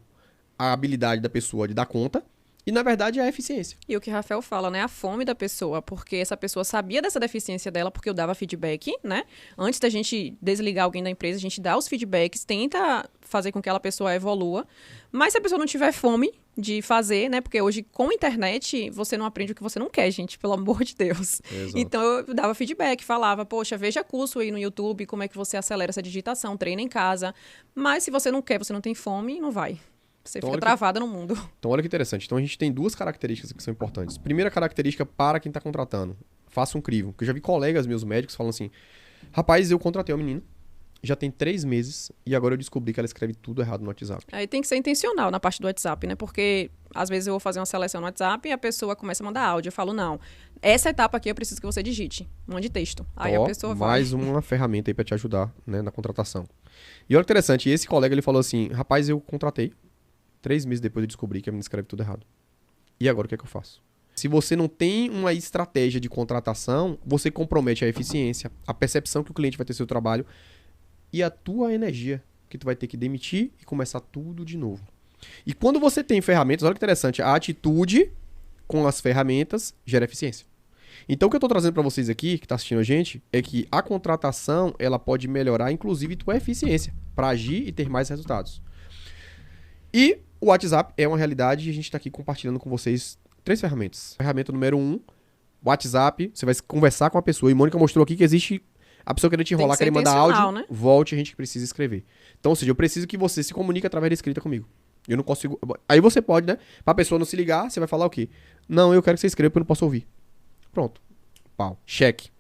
à habilidade da pessoa de dar conta, e na verdade é a eficiência. E o que o Rafael fala, né? A fome da pessoa, porque essa pessoa sabia dessa deficiência dela, porque eu dava feedback, né? Antes da gente desligar alguém da empresa, a gente dá os feedbacks, tenta fazer com que aquela pessoa evolua. Mas se a pessoa não tiver fome de fazer, né? Porque hoje, com a internet, você não aprende o que você não quer, gente, pelo amor de Deus. Exato. Então, eu dava feedback, falava, poxa, veja curso aí no YouTube, como é que você acelera essa digitação, treina em casa. Mas se você não quer, você não tem fome, não vai. Você Então, fica travada no mundo. Então, olha que interessante. Então, a gente tem 2 características que são importantes. Primeira característica para quem está contratando. Faça um crivo. Porque eu já vi colegas meus médicos falando assim, rapaz, eu contratei uma menina, já tem 3 meses, e agora eu descobri que ela escreve tudo errado no WhatsApp. Aí tem que ser intencional na parte do WhatsApp, né? Porque às vezes eu vou fazer uma seleção no WhatsApp e a pessoa começa a mandar áudio. Eu falo, não, essa etapa aqui eu preciso que você digite. Mande texto. Aí a pessoa vai. Mais uma ferramenta aí para te ajudar, né, na contratação. E olha que interessante, esse colega ele falou assim, rapaz, eu contratei, 3 meses depois eu descobri que a menina escreve tudo errado. E agora o que é que eu faço? Se você não tem uma estratégia de contratação, você compromete a eficiência, a percepção que o cliente vai ter do seu trabalho e a tua energia, que tu vai ter que demitir e começar tudo de novo. E quando você tem ferramentas, olha que interessante, a atitude com as ferramentas gera eficiência. Então o que eu estou trazendo para vocês aqui, que está assistindo a gente, é que a contratação ela pode melhorar, inclusive, tua eficiência para agir e ter mais resultados. E o WhatsApp é uma realidade e a gente está aqui compartilhando com vocês 3 ferramentas. Ferramenta número 1, WhatsApp, você vai conversar com a pessoa. E Mônica mostrou aqui que existe a pessoa querendo te enrolar, querer mandar áudio, né? Volte, a gente precisa escrever. Então, ou seja, eu preciso que você se comunique através da escrita comigo. Eu não consigo... Aí você pode, né? Pra pessoa não se ligar, você vai falar o quê? Não, eu quero que você escreva porque eu não posso ouvir. Pronto. Pau. Cheque.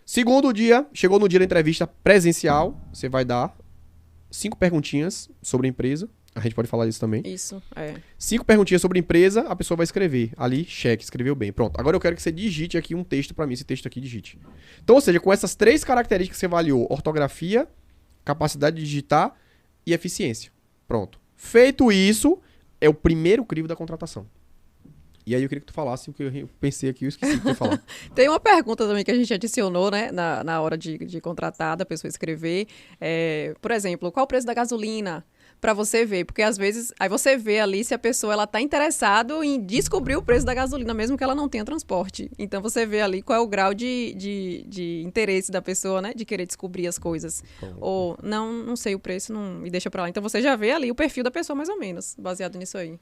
Segundo dia, chegou no dia da entrevista presencial, você vai dar 5 perguntinhas sobre a empresa. A gente pode falar disso também. Isso, é. 5 perguntinhas sobre a empresa, a pessoa vai escrever. Ali, cheque, escreveu bem. Pronto. Agora eu quero que você digite aqui um texto pra mim, esse texto aqui digite. Então, ou seja, com essas 3 características que você avaliou, ortografia, capacidade de digitar e eficiência. Pronto. Feito isso, é o primeiro crivo da contratação. E aí eu queria que tu falasse o que eu pensei aqui, eu esqueci de falar. Tem uma pergunta também que a gente adicionou, né, na hora de contratar, da pessoa escrever. Por exemplo, qual o preço da gasolina? Para você ver, porque às vezes, aí você vê ali se a pessoa ela tá interessada em descobrir o preço da gasolina, mesmo que ela não tenha transporte. Então você vê ali qual é o grau de interesse da pessoa, né, de querer descobrir as coisas. Ou, não sei o preço, não me deixa para lá. Então você já vê ali o perfil da pessoa mais ou menos, baseado nisso aí.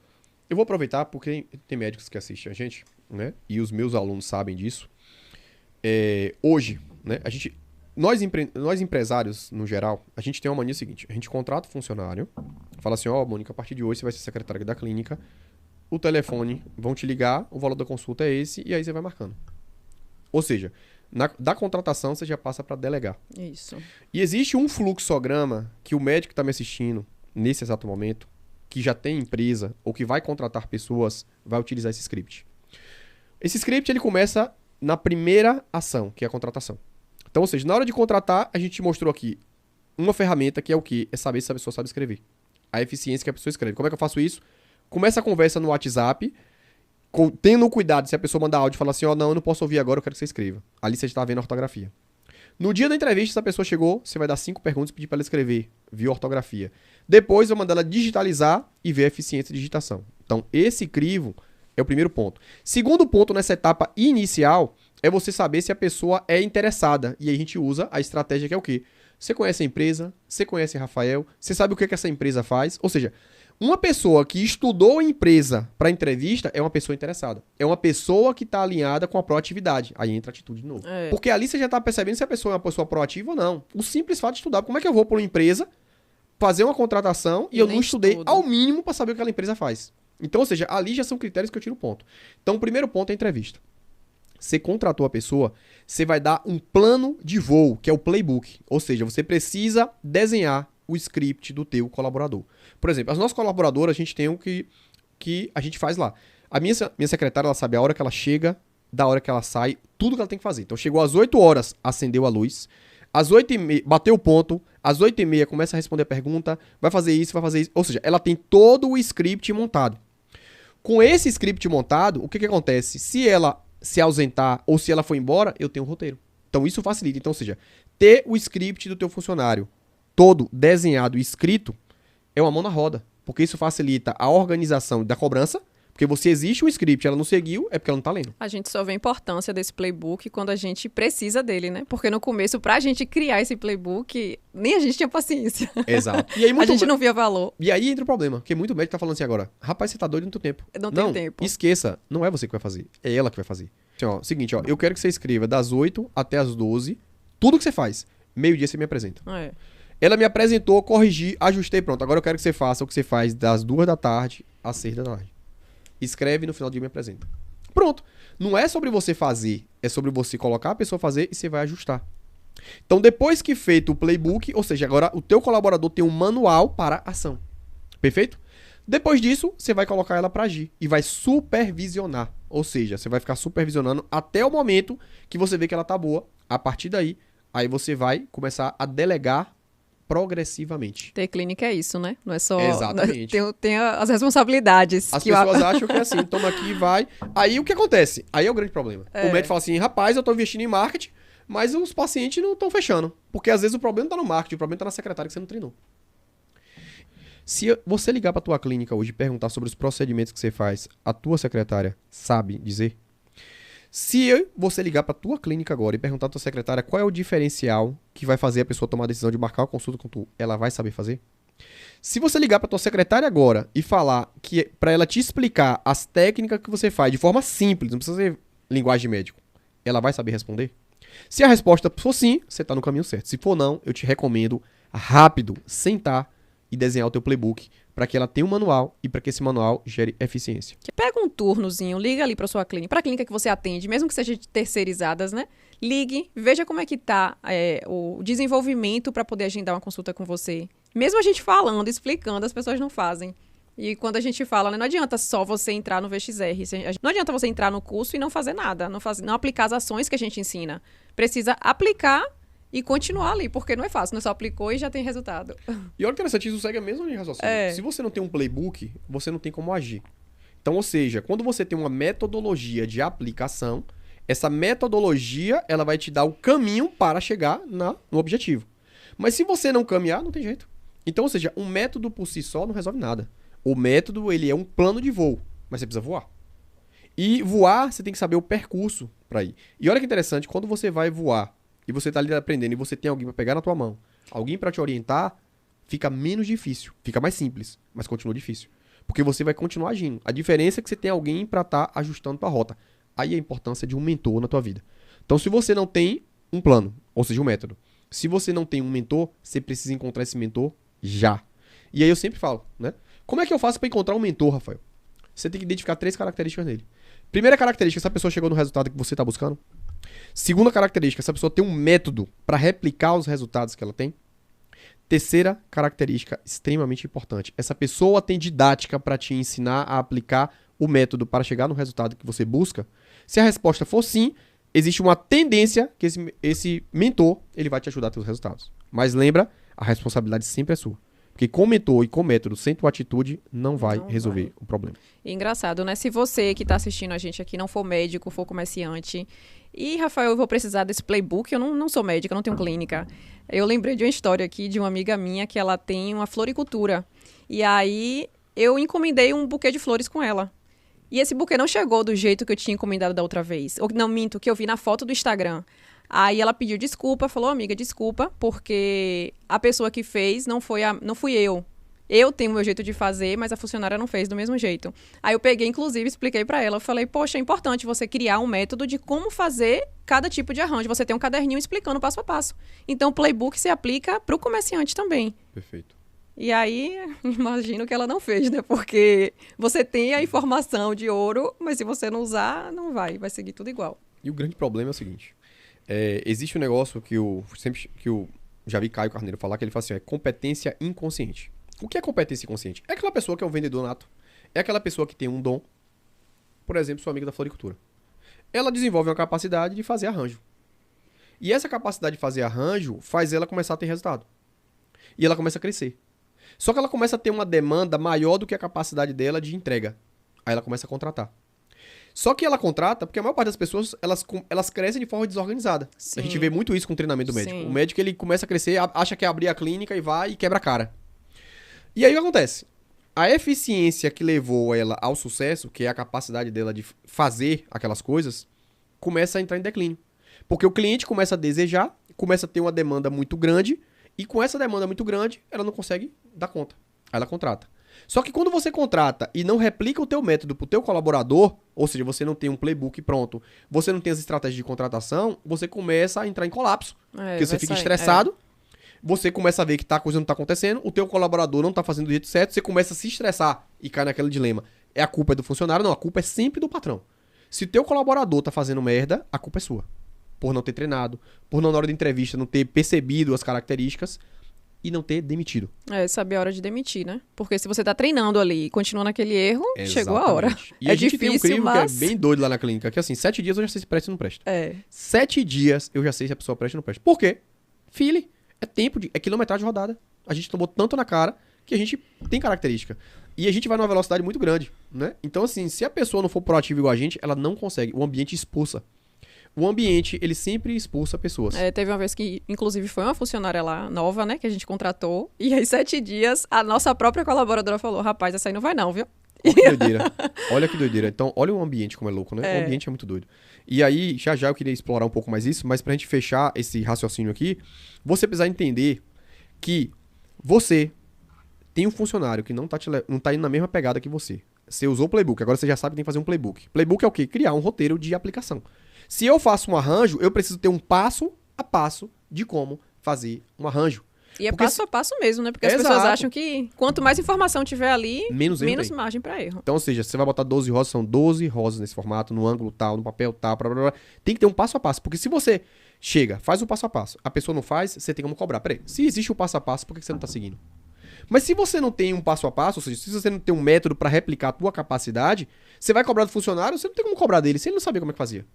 Eu vou aproveitar, porque tem médicos que assistem a gente, né, e os meus alunos sabem disso. Hoje, né, nós empresários, no geral, a gente tem uma mania seguinte. A gente contrata o funcionário, fala assim, Mônica, a partir de hoje você vai ser secretária da clínica, o telefone, vão te ligar, o valor da consulta é esse, e aí você vai marcando. Ou seja, da contratação você já passa para delegar. Isso. E existe um fluxograma que o médico que está me assistindo, nesse exato momento, que já tem empresa, ou que vai contratar pessoas, vai utilizar esse script. Esse script, ele começa na primeira ação, que é a contratação. Então, ou seja, na hora de contratar, a gente mostrou aqui uma ferramenta que é o quê? É saber se a pessoa sabe escrever. A eficiência que a pessoa escreve. Como é que eu faço isso? Começa a conversa no WhatsApp, tendo cuidado se a pessoa mandar áudio e falar assim, não, eu não posso ouvir agora, eu quero que você escreva. Ali você está vendo a ortografia. No dia da entrevista, se a pessoa chegou, você vai dar 5 perguntas e pedir para ela escrever, via ortografia. Depois, eu vou mandar ela digitalizar e ver a eficiência de digitação. Então, esse crivo é o primeiro ponto. Segundo ponto nessa etapa inicial é você saber se a pessoa é interessada. E aí a gente usa a estratégia que é o quê? Você conhece a empresa, você conhece Rafael, você sabe o que essa empresa faz. Ou seja, uma pessoa que estudou a empresa para entrevista é uma pessoa interessada. É uma pessoa que está alinhada com a proatividade. Aí entra a atitude de novo. Porque ali você já está percebendo se a pessoa é uma pessoa proativa ou não. O simples fato de estudar. Como é que eu vou para uma empresa fazer uma contratação e eu não estudei ao mínimo para saber o que aquela empresa faz? Então, ou seja, ali já são critérios que eu tiro ponto. Então, o primeiro ponto é a entrevista. Você contratou a pessoa, você vai dar um plano de voo, que é o playbook. Ou seja, você precisa desenhar o script do teu colaborador. Por exemplo, as nossas colaboradoras, a gente tem o que a gente faz lá. A minha secretária, ela sabe a hora que ela chega, da hora que ela sai, tudo que ela tem que fazer. Então, chegou às 8 horas, acendeu a luz. Às 8h30, bateu o ponto. Às 8h30, começa a responder a pergunta. Vai fazer isso, vai fazer isso. Ou seja, ela tem todo o script montado. Com esse script montado, o que acontece? Se ela se ausentar ou se ela for embora, eu tenho um roteiro. Então, isso facilita. Então, ou seja, ter o script do teu funcionário todo desenhado e escrito é uma mão na roda. Porque isso facilita a organização da cobrança. Porque você existe um script, ela não seguiu, é porque ela não tá lendo. A gente só vê a importância desse playbook quando a gente precisa dele, né? Porque no começo, pra gente criar esse playbook, nem a gente tinha paciência. Exato. E aí, A gente não via valor. E aí entra o problema, porque muito médico tá falando assim agora, rapaz, você tá doido no teu tempo. Não tem tempo. Esqueça, não é você que vai fazer, é ela que vai fazer. Assim, ó, seguinte, ó, eu quero que você escreva das 8 até as 12, tudo que você faz. Meio-dia você me apresenta. É. Ela me apresentou, corrigi, ajustei, pronto. Agora eu quero que você faça o que você faz das 2 da tarde às 6 da tarde. Escreve e no final do dia me apresenta. Pronto. Não é sobre você fazer, é sobre você colocar a pessoa a fazer e você vai ajustar. Então, depois que feito o playbook, ou seja, agora o teu colaborador tem um manual para ação. Perfeito? Depois disso, você vai colocar ela para agir e vai supervisionar. Ou seja, você vai ficar supervisionando até o momento que você vê que ela tá boa. A partir daí, aí você vai começar a delegar progressivamente. Ter clínica é isso, né? Não é só... Exatamente. Tem as responsabilidades. As pessoas acham que é assim, toma aqui e vai. Aí o que acontece? Aí é o grande problema. É. O médico fala assim, rapaz, eu tô investindo em marketing, mas os pacientes não estão fechando. Porque às vezes o problema não tá no marketing, o problema tá na secretária que você não treinou. Se você ligar pra tua clínica hoje e perguntar sobre os procedimentos que você faz, a tua secretária sabe dizer? Se você ligar pra tua clínica agora e perguntar à tua secretária qual é o diferencial que vai fazer a pessoa tomar a decisão de marcar uma consulta com tu, ela vai saber fazer? Se você ligar pra tua secretária agora e falar que pra ela te explicar as técnicas que você faz de forma simples, não precisa ser linguagem de médico, ela vai saber responder? Se a resposta for sim, você tá no caminho certo. Se for não, eu te recomendo rápido sentar e desenhar o teu playbook para que ela tenha um manual e para que esse manual gere eficiência. Pega um turnozinho, liga ali para sua clínica, para a clínica que você atende, mesmo que seja de terceirizadas, né? Ligue, veja como é que tá o desenvolvimento para poder agendar uma consulta com você. Mesmo a gente falando, explicando, as pessoas não fazem. E quando a gente fala, né, não adianta só você entrar no VXR, não adianta você entrar no curso e não fazer nada, não aplicar as ações que a gente ensina. Precisa aplicar e continuar ali, porque não é fácil, não é só aplicou e já tem resultado. E olha que interessante, isso segue a mesma linha de raciocínio. Se você não tem um playbook, você não tem como agir. Então, ou seja, quando você tem uma metodologia de aplicação, essa metodologia ela vai te dar o caminho para chegar no objetivo. Mas se você não caminhar, não tem jeito. Então, ou seja, um método por si só não resolve nada. O método, ele é um plano de voo, mas você precisa voar. E voar, você tem que saber o percurso para ir. E olha que interessante, quando você vai voar, e você tá ali aprendendo, e você tem alguém para pegar na tua mão, alguém para te orientar, fica menos difícil. Fica mais simples, mas continua difícil. Porque você vai continuar agindo. A diferença é que você tem alguém para estar ajustando tua rota. Aí a importância de um mentor na tua vida. Então, se você não tem um plano, ou seja, um método, se você não tem um mentor, você precisa encontrar esse mentor já. E aí eu sempre falo, né? Como é que eu faço para encontrar um mentor, Rafael? Você tem que identificar 3 características nele. Primeira característica, essa pessoa chegou no resultado que você está buscando. Segunda característica, essa pessoa tem um método para replicar os resultados que ela tem. Terceira característica, extremamente importante, essa pessoa tem didática para te ensinar a aplicar o método para chegar no resultado que você busca. Se a resposta for sim, existe uma tendência que esse mentor ele vai te ajudar a ter os resultados. Mas lembra, a responsabilidade sempre é sua. Porque com mentor e com método, sem tua atitude, não vai resolver o problema. E engraçado, né? Se você que está assistindo a gente aqui não for médico, for comerciante, e, Rafael, eu vou precisar desse playbook, eu não sou médica, não tenho clínica. Eu lembrei de uma história aqui de uma amiga minha que ela tem uma floricultura. E aí, eu encomendei um buquê de flores com ela. E esse buquê não chegou do jeito que eu tinha encomendado da outra vez. Ou não, minto, que eu vi na foto do Instagram. Aí ela pediu desculpa, falou, amiga, desculpa, porque a pessoa que fez não fui eu. Eu tenho o meu jeito de fazer, mas a funcionária não fez do mesmo jeito. Aí eu peguei, inclusive, expliquei pra ela. Eu falei, poxa, é importante você criar um método de como fazer cada tipo de arranjo. Você tem um caderninho explicando passo a passo. Então, o playbook se aplica pro comerciante também. Perfeito. E aí, imagino que ela não fez, né? Porque você tem a informação de ouro, mas se você não usar, não vai seguir tudo igual. E o grande problema é o seguinte. Existe um negócio que o já vi Caio Carneiro falar, que ele fala assim, é competência inconsciente. O que é competência inconsciente? É aquela pessoa que é um vendedor nato. É aquela pessoa que tem um dom. Por exemplo, sua amiga da floricultura. Ela desenvolve uma capacidade de fazer arranjo. E essa capacidade de fazer arranjo faz ela começar a ter resultado. E ela começa a crescer. Só que ela começa a ter uma demanda maior do que a capacidade dela de entrega. Aí ela começa a contratar. Só que ela contrata porque a maior parte das pessoas, elas crescem de forma desorganizada. Sim. A gente vê muito isso com o treinamento do médico. Sim. O médico, ele começa a crescer, acha que é abrir a clínica e vai e quebra a cara. E aí o que acontece? A eficiência que levou ela ao sucesso, que é a capacidade dela de fazer aquelas coisas, começa a entrar em declínio. Porque o cliente começa a desejar, começa a ter uma demanda muito grande, e com essa demanda muito grande, ela não consegue dar conta. Aí ela contrata. Só que quando você contrata e não replica o teu método pro teu colaborador, ou seja, você não tem um playbook pronto, você não tem as estratégias de contratação, você começa a entrar em colapso. Porque você fica estressado, você começa a ver que a coisa não tá acontecendo, o teu colaborador não tá fazendo do jeito certo, você começa a se estressar e cai naquele dilema. É a culpa do funcionário? Não, a culpa é sempre do patrão. Se o teu colaborador tá fazendo merda, a culpa é sua. Por não ter treinado, por não, na hora da entrevista, não ter percebido as características e não ter demitido. Saber a hora de demitir, né? Porque se você tá treinando ali e continua naquele erro, chegou a hora. E a gente tem um crivo que é bem doido lá na clínica, que assim, 7 dias eu já sei se presta ou não presta. 7 dias eu já sei se a pessoa presta ou não presta. Por quê? File. É tempo é quilometragem de rodada. A gente tomou tanto na cara que a gente tem característica. E a gente vai numa velocidade muito grande, né? Então, assim, se a pessoa não for proativa igual a gente, ela não consegue. O ambiente expulsa. O ambiente, ele sempre expulsa pessoas. Teve uma vez que, inclusive, foi uma funcionária lá, nova, né, que a gente contratou. E aí, 7 dias, a nossa própria colaboradora falou, rapaz, essa aí não vai não, viu? Olha que doideira. Olha que doideira. Então, olha o ambiente como é louco, né? O ambiente é muito doido. E aí, já eu queria explorar um pouco mais isso, mas pra gente fechar esse raciocínio aqui, você precisa entender que você tem um funcionário que não tá indo na mesma pegada que você. Você usou o playbook, agora você já sabe que tem que fazer um playbook. Playbook é o quê? Criar um roteiro de aplicação. Se eu faço um arranjo, eu preciso ter um passo a passo de como fazer um arranjo. E é passo a passo mesmo, né? Porque as pessoas acham que quanto mais informação tiver ali, menos margem para erro. Então, ou seja, você vai botar 12 rosas, são 12 rosas nesse formato, no ângulo tal, no papel tal, blá, blá, blá. Tem que ter um passo a passo. Porque se você chega, faz o passo a passo, a pessoa não faz, você tem como cobrar. Peraí, se existe o passo a passo, por que você não tá seguindo? Mas se você não tem um passo a passo, ou seja, se você não tem um método para replicar a tua capacidade, você vai cobrar do funcionário, você não tem como cobrar dele, se ele não sabia como é que fazia.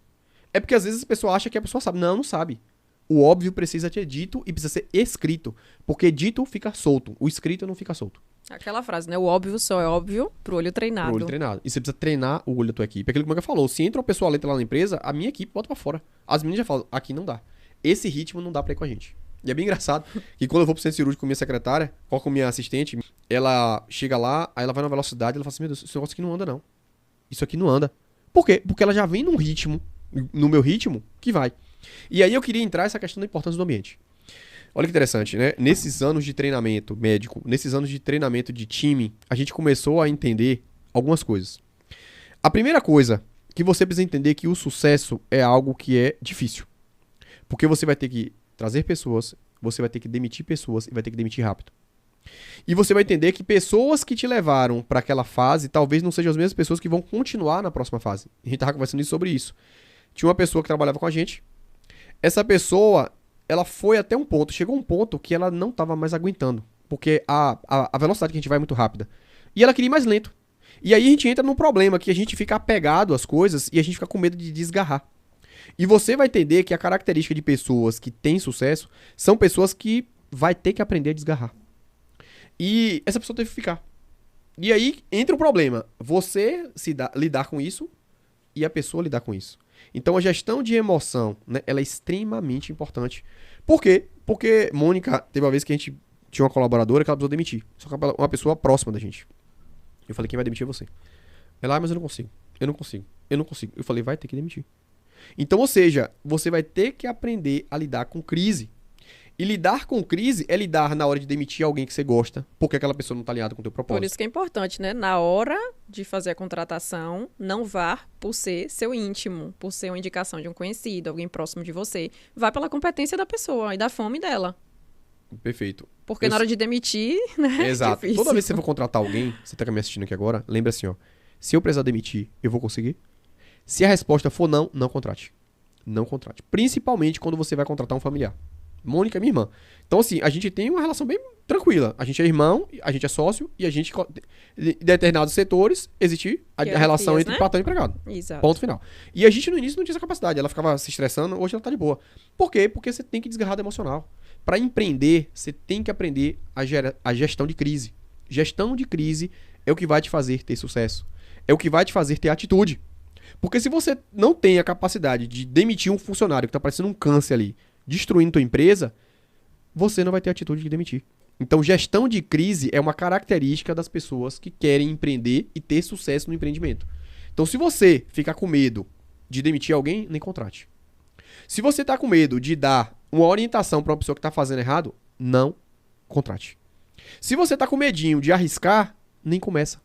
É porque às vezes a pessoa acha que a pessoa sabe. Não sabe. O óbvio precisa ser dito e precisa ser escrito. Porque dito fica solto. O escrito não fica solto. Aquela frase, né? O óbvio só é óbvio pro olho treinado. Pro olho treinado. E você precisa treinar o olho da tua equipe. Aquilo que o Manga falou. Se entra uma pessoa lenta lá na empresa, a minha equipe bota pra fora. As meninas já falam, aqui não dá. Esse ritmo não dá pra ir com a gente. E é bem engraçado que quando eu vou pro centro cirúrgico com minha secretária, ou com minha assistente, ela chega lá, aí ela vai na velocidade, ela fala assim, meu Deus, esse negócio aqui não anda não. Isso aqui não anda. Por quê? Porque ela já vem num ritmo, no meu ritmo, que vai. E aí eu queria entrar nessa questão da importância do ambiente. Olha que interessante, né? Nesses anos de treinamento médico, nesses anos de treinamento de time, a gente começou a entender algumas coisas. A primeira coisa que você precisa entender é que o sucesso é algo que é difícil. Porque você vai ter que trazer pessoas, você vai ter que demitir pessoas e vai ter que demitir rápido. E você vai entender que pessoas que te levaram para aquela fase talvez não sejam as mesmas pessoas que vão continuar na próxima fase. A gente tava conversando sobre isso. Tinha uma pessoa que trabalhava com a gente. Essa pessoa, ela foi até um ponto, chegou um ponto que ela não estava mais aguentando. Porque a velocidade que a gente vai é muito rápida. E ela queria ir mais lento. E aí a gente entra num problema que a gente fica apegado às coisas e a gente fica com medo de desgarrar. E você vai entender que a característica de pessoas que têm sucesso são pessoas que vai ter que aprender a desgarrar. E essa pessoa teve que ficar. E aí entra o problema. Você lidar com isso e a pessoa lidar com isso. Então a gestão de emoção, né, ela é extremamente importante. Por quê? Porque, Mônica, teve uma vez que a gente tinha uma colaboradora que ela precisou demitir. Só que uma pessoa próxima da gente. Eu falei, quem vai demitir é você. Ela, mas eu não consigo. Eu não consigo. Eu falei, vai ter que demitir. Então, ou seja, você vai ter que aprender a lidar com crise. E lidar com crise é lidar na hora de demitir alguém que você gosta, porque aquela pessoa não está alinhada com o teu propósito. Por isso que é importante, né? Na hora de fazer a contratação, não vá por ser seu íntimo, por ser uma indicação de um conhecido, alguém próximo de você. Vá pela competência da pessoa e da fome dela. Perfeito. Porque na hora de demitir, né? Exato. Toda vez que você for contratar alguém, você tá me assistindo aqui agora, lembra assim, ó. Se eu precisar demitir, eu vou conseguir? Se a resposta for não, não contrate. Não contrate. Principalmente quando você vai contratar um familiar. Mônica é minha irmã. Então, assim, a gente tem uma relação bem tranquila. A gente é irmão, a gente é sócio e a gente, em determinados setores, existe a relação entre patrão e empregado. Exato. Ponto final. E a gente, no início, não tinha essa capacidade. Ela ficava se estressando, hoje ela tá de boa. Por quê? Porque você tem que desgarrar do emocional. Para empreender, você tem que aprender a gestão de crise. Gestão de crise é o que vai te fazer ter sucesso. É o que vai te fazer ter atitude. Porque se você não tem a capacidade de demitir um funcionário que tá parecendo um câncer ali, destruindo tua empresa, você não vai ter atitude de demitir. Então, gestão de crise é uma característica das pessoas que querem empreender e ter sucesso no empreendimento. Então, se você ficar com medo de demitir alguém, nem contrate. Se você tá com medo de dar uma orientação para uma pessoa que tá fazendo errado, não contrate. Se você tá com medinho de arriscar, nem começa.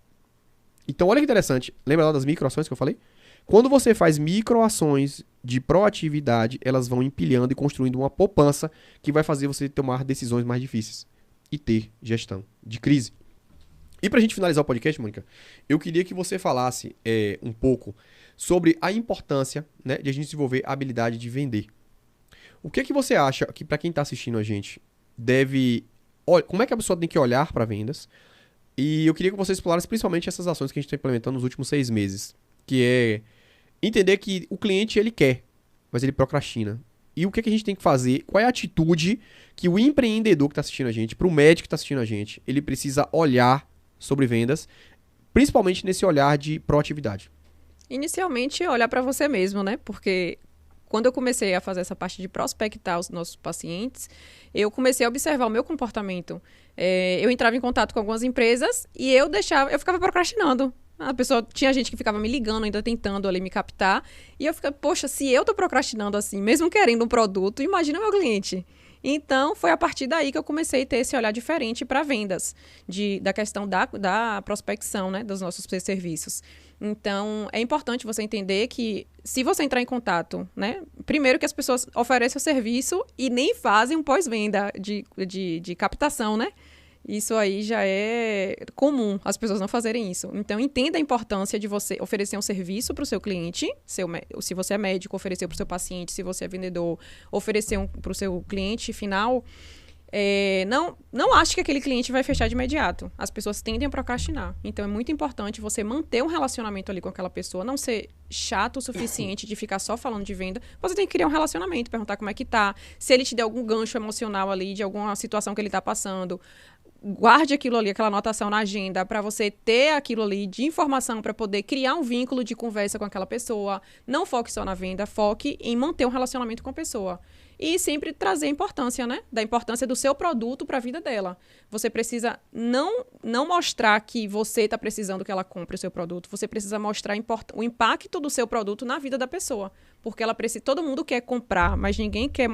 Então, olha que interessante. Lembra lá das microações que eu falei? Quando você faz microações de proatividade, elas vão empilhando e construindo uma poupança que vai fazer você tomar decisões mais difíceis e ter gestão de crise. E pra gente finalizar o podcast, Mônica, eu queria que você falasse um pouco sobre a importância, né, de a gente desenvolver a habilidade de vender. O que é que você acha que pra quem tá assistindo a gente deve... Como é que a pessoa tem que olhar para vendas? E eu queria que você explorasse principalmente essas ações que a gente está implementando nos últimos 6 meses, que é entender que o cliente ele quer, mas ele procrastina. E o que é que a gente tem que fazer? Qual é a atitude que o empreendedor que está assistindo a gente, para o médico que está assistindo a gente, ele precisa olhar sobre vendas, principalmente nesse olhar de proatividade? Inicialmente, olhar para você mesmo, né? Porque quando eu comecei a fazer essa parte de prospectar os nossos pacientes, eu comecei a observar o meu comportamento. Eu entrava em contato com algumas empresas e eu ficava procrastinando. A pessoa, tinha gente que ficava me ligando, ainda tentando ali me captar. E eu ficava, poxa, se eu tô procrastinando assim, mesmo querendo um produto, imagina o meu cliente. Então, foi a partir daí que eu comecei a ter esse olhar diferente para vendas, da questão da prospecção, né, dos nossos serviços. Então, é importante você entender que se você entrar em contato, né, primeiro que as pessoas oferecem o serviço e nem fazem um pós-venda de captação, né? Isso aí já é comum, as pessoas não fazerem isso. Então, entenda a importância de você oferecer um serviço para o seu cliente, se você é médico, oferecer para o seu paciente, se você é vendedor, oferecer para o seu cliente final. Não ache que aquele cliente vai fechar de imediato. As pessoas tendem a procrastinar. Então, é muito importante você manter um relacionamento ali com aquela pessoa, não ser chato o suficiente de ficar só falando de venda. Você tem que criar um relacionamento, perguntar como é que tá, se ele te der algum gancho emocional ali de alguma situação que ele tá passando. Guarde aquilo ali, aquela anotação na agenda, para você ter aquilo ali de informação para poder criar um vínculo de conversa com aquela pessoa. Não foque só na venda, foque em manter um relacionamento com a pessoa. E sempre trazer a importância, né? Da importância do seu produto para a vida dela. Você precisa não mostrar que você está precisando que ela compre o seu produto. Você precisa mostrar o impacto do seu produto na vida da pessoa. Porque ela precisa, todo mundo quer comprar, mas ninguém quer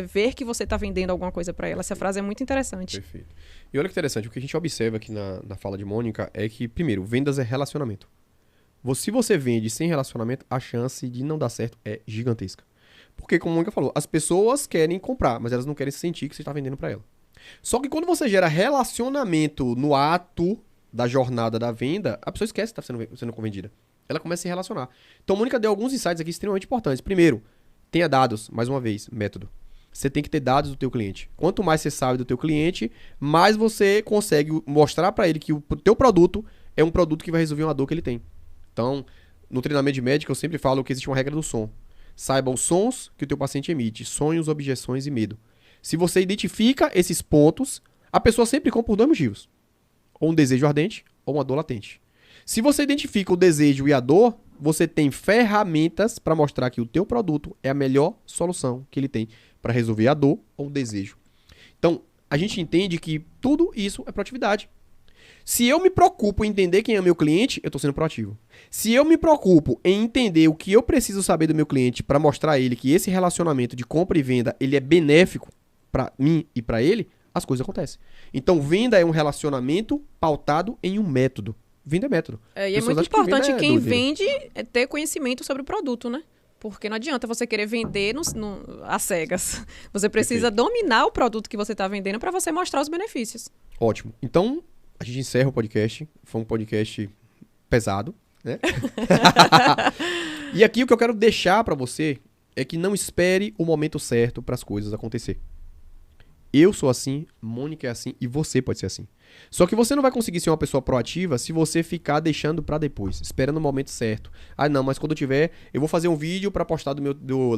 ver que você está vendendo alguma coisa para ela. Essa frase é muito interessante. Perfeito. E olha que interessante, o que a gente observa aqui na fala de Mônica é que, primeiro, vendas é relacionamento. Se você vende sem relacionamento, a chance de não dar certo é gigantesca. Porque, como a Mônica falou, as pessoas querem comprar, mas elas não querem sentir que você está vendendo para ela. Só que quando você gera relacionamento no ato da jornada da venda, a pessoa esquece que está sendo vendida. Ela começa a se relacionar. Então, a Mônica deu alguns insights aqui extremamente importantes. Primeiro, tenha dados. Mais uma vez, método. Você tem que ter dados do teu cliente. Quanto mais você sabe do teu cliente, mais você consegue mostrar para ele que o teu produto é um produto que vai resolver uma dor que ele tem. Então, no treinamento de médica, eu sempre falo que existe uma regra do som. Saiba os sons que o teu paciente emite. Sonhos, objeções e medo. Se você identifica esses pontos, a pessoa sempre compra por 2 motivos. Ou um desejo ardente, ou uma dor latente. Se você identifica o desejo e a dor, você tem ferramentas para mostrar que o teu produto é a melhor solução que ele tem para resolver a dor ou o desejo. Então, a gente entende que tudo isso é proatividade. Se eu me preocupo em entender quem é o meu cliente, eu estou sendo proativo. Se eu me preocupo em entender o que eu preciso saber do meu cliente para mostrar a ele que esse relacionamento de compra e venda ele é benéfico para mim e para ele, as coisas acontecem. Então, venda é um relacionamento pautado em um método. Venda é método. E é muito importante quem vende ter conhecimento sobre o produto, né? Porque não adianta você querer vender às cegas. Você precisa dominar o produto que você está vendendo para você mostrar os benefícios. Ótimo. Então, a gente encerra o podcast. Foi um podcast pesado, né? E aqui o que eu quero deixar para você é que não espere o momento certo para as coisas acontecer. Eu sou assim, Mônica é assim e você pode ser assim. Só que você não vai conseguir ser uma pessoa proativa se você ficar deixando pra depois, esperando o momento certo. Ah, não, mas quando eu tiver, eu vou fazer um vídeo pra postar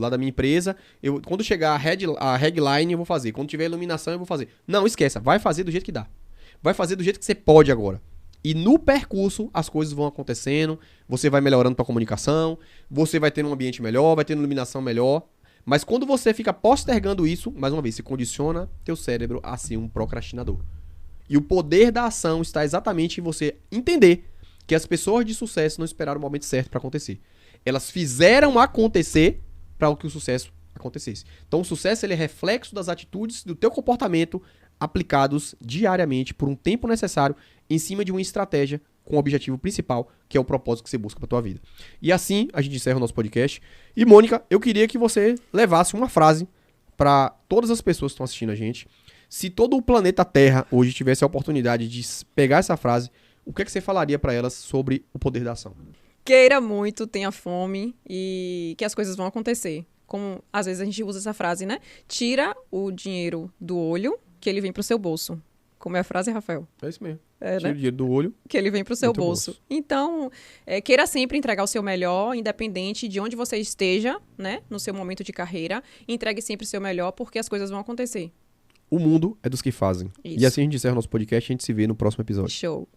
lá da minha empresa. Quando chegar a headline, eu vou fazer. Quando tiver iluminação, eu vou fazer. Não, esqueça. Vai fazer do jeito que dá. Vai fazer do jeito que você pode agora. E no percurso, as coisas vão acontecendo. Você vai melhorando tua comunicação. Você vai tendo um ambiente melhor, vai tendo iluminação melhor. Mas quando você fica postergando isso, mais uma vez, se condiciona teu cérebro a ser um procrastinador. E o poder da ação está exatamente em você entender que as pessoas de sucesso não esperaram o momento certo para acontecer. Elas fizeram acontecer para que o sucesso acontecesse. Então o sucesso ele é reflexo das atitudes do teu comportamento aplicados diariamente por um tempo necessário em cima de uma estratégia com o objetivo principal, que é o propósito que você busca para tua vida. E assim a gente encerra o nosso podcast. E Mônica, eu queria que você levasse uma frase para todas as pessoas que estão assistindo a gente. Se todo o planeta Terra hoje tivesse a oportunidade de pegar essa frase, o que é que você falaria para elas sobre o poder da ação? Queira muito, tenha fome e que as coisas vão acontecer. Como às vezes a gente usa essa frase, né? Tira o dinheiro do olho, que ele vem pro seu bolso. Como é a frase, Rafael? É isso mesmo. Tira o dinheiro do olho, que ele vem pro seu bolso. Então, queira sempre entregar o seu melhor, independente de onde você esteja, né? No seu momento de carreira. Entregue sempre o seu melhor, porque as coisas vão acontecer. O mundo é dos que fazem. Isso. E assim a gente encerra o nosso podcast e a gente se vê no próximo episódio. Show.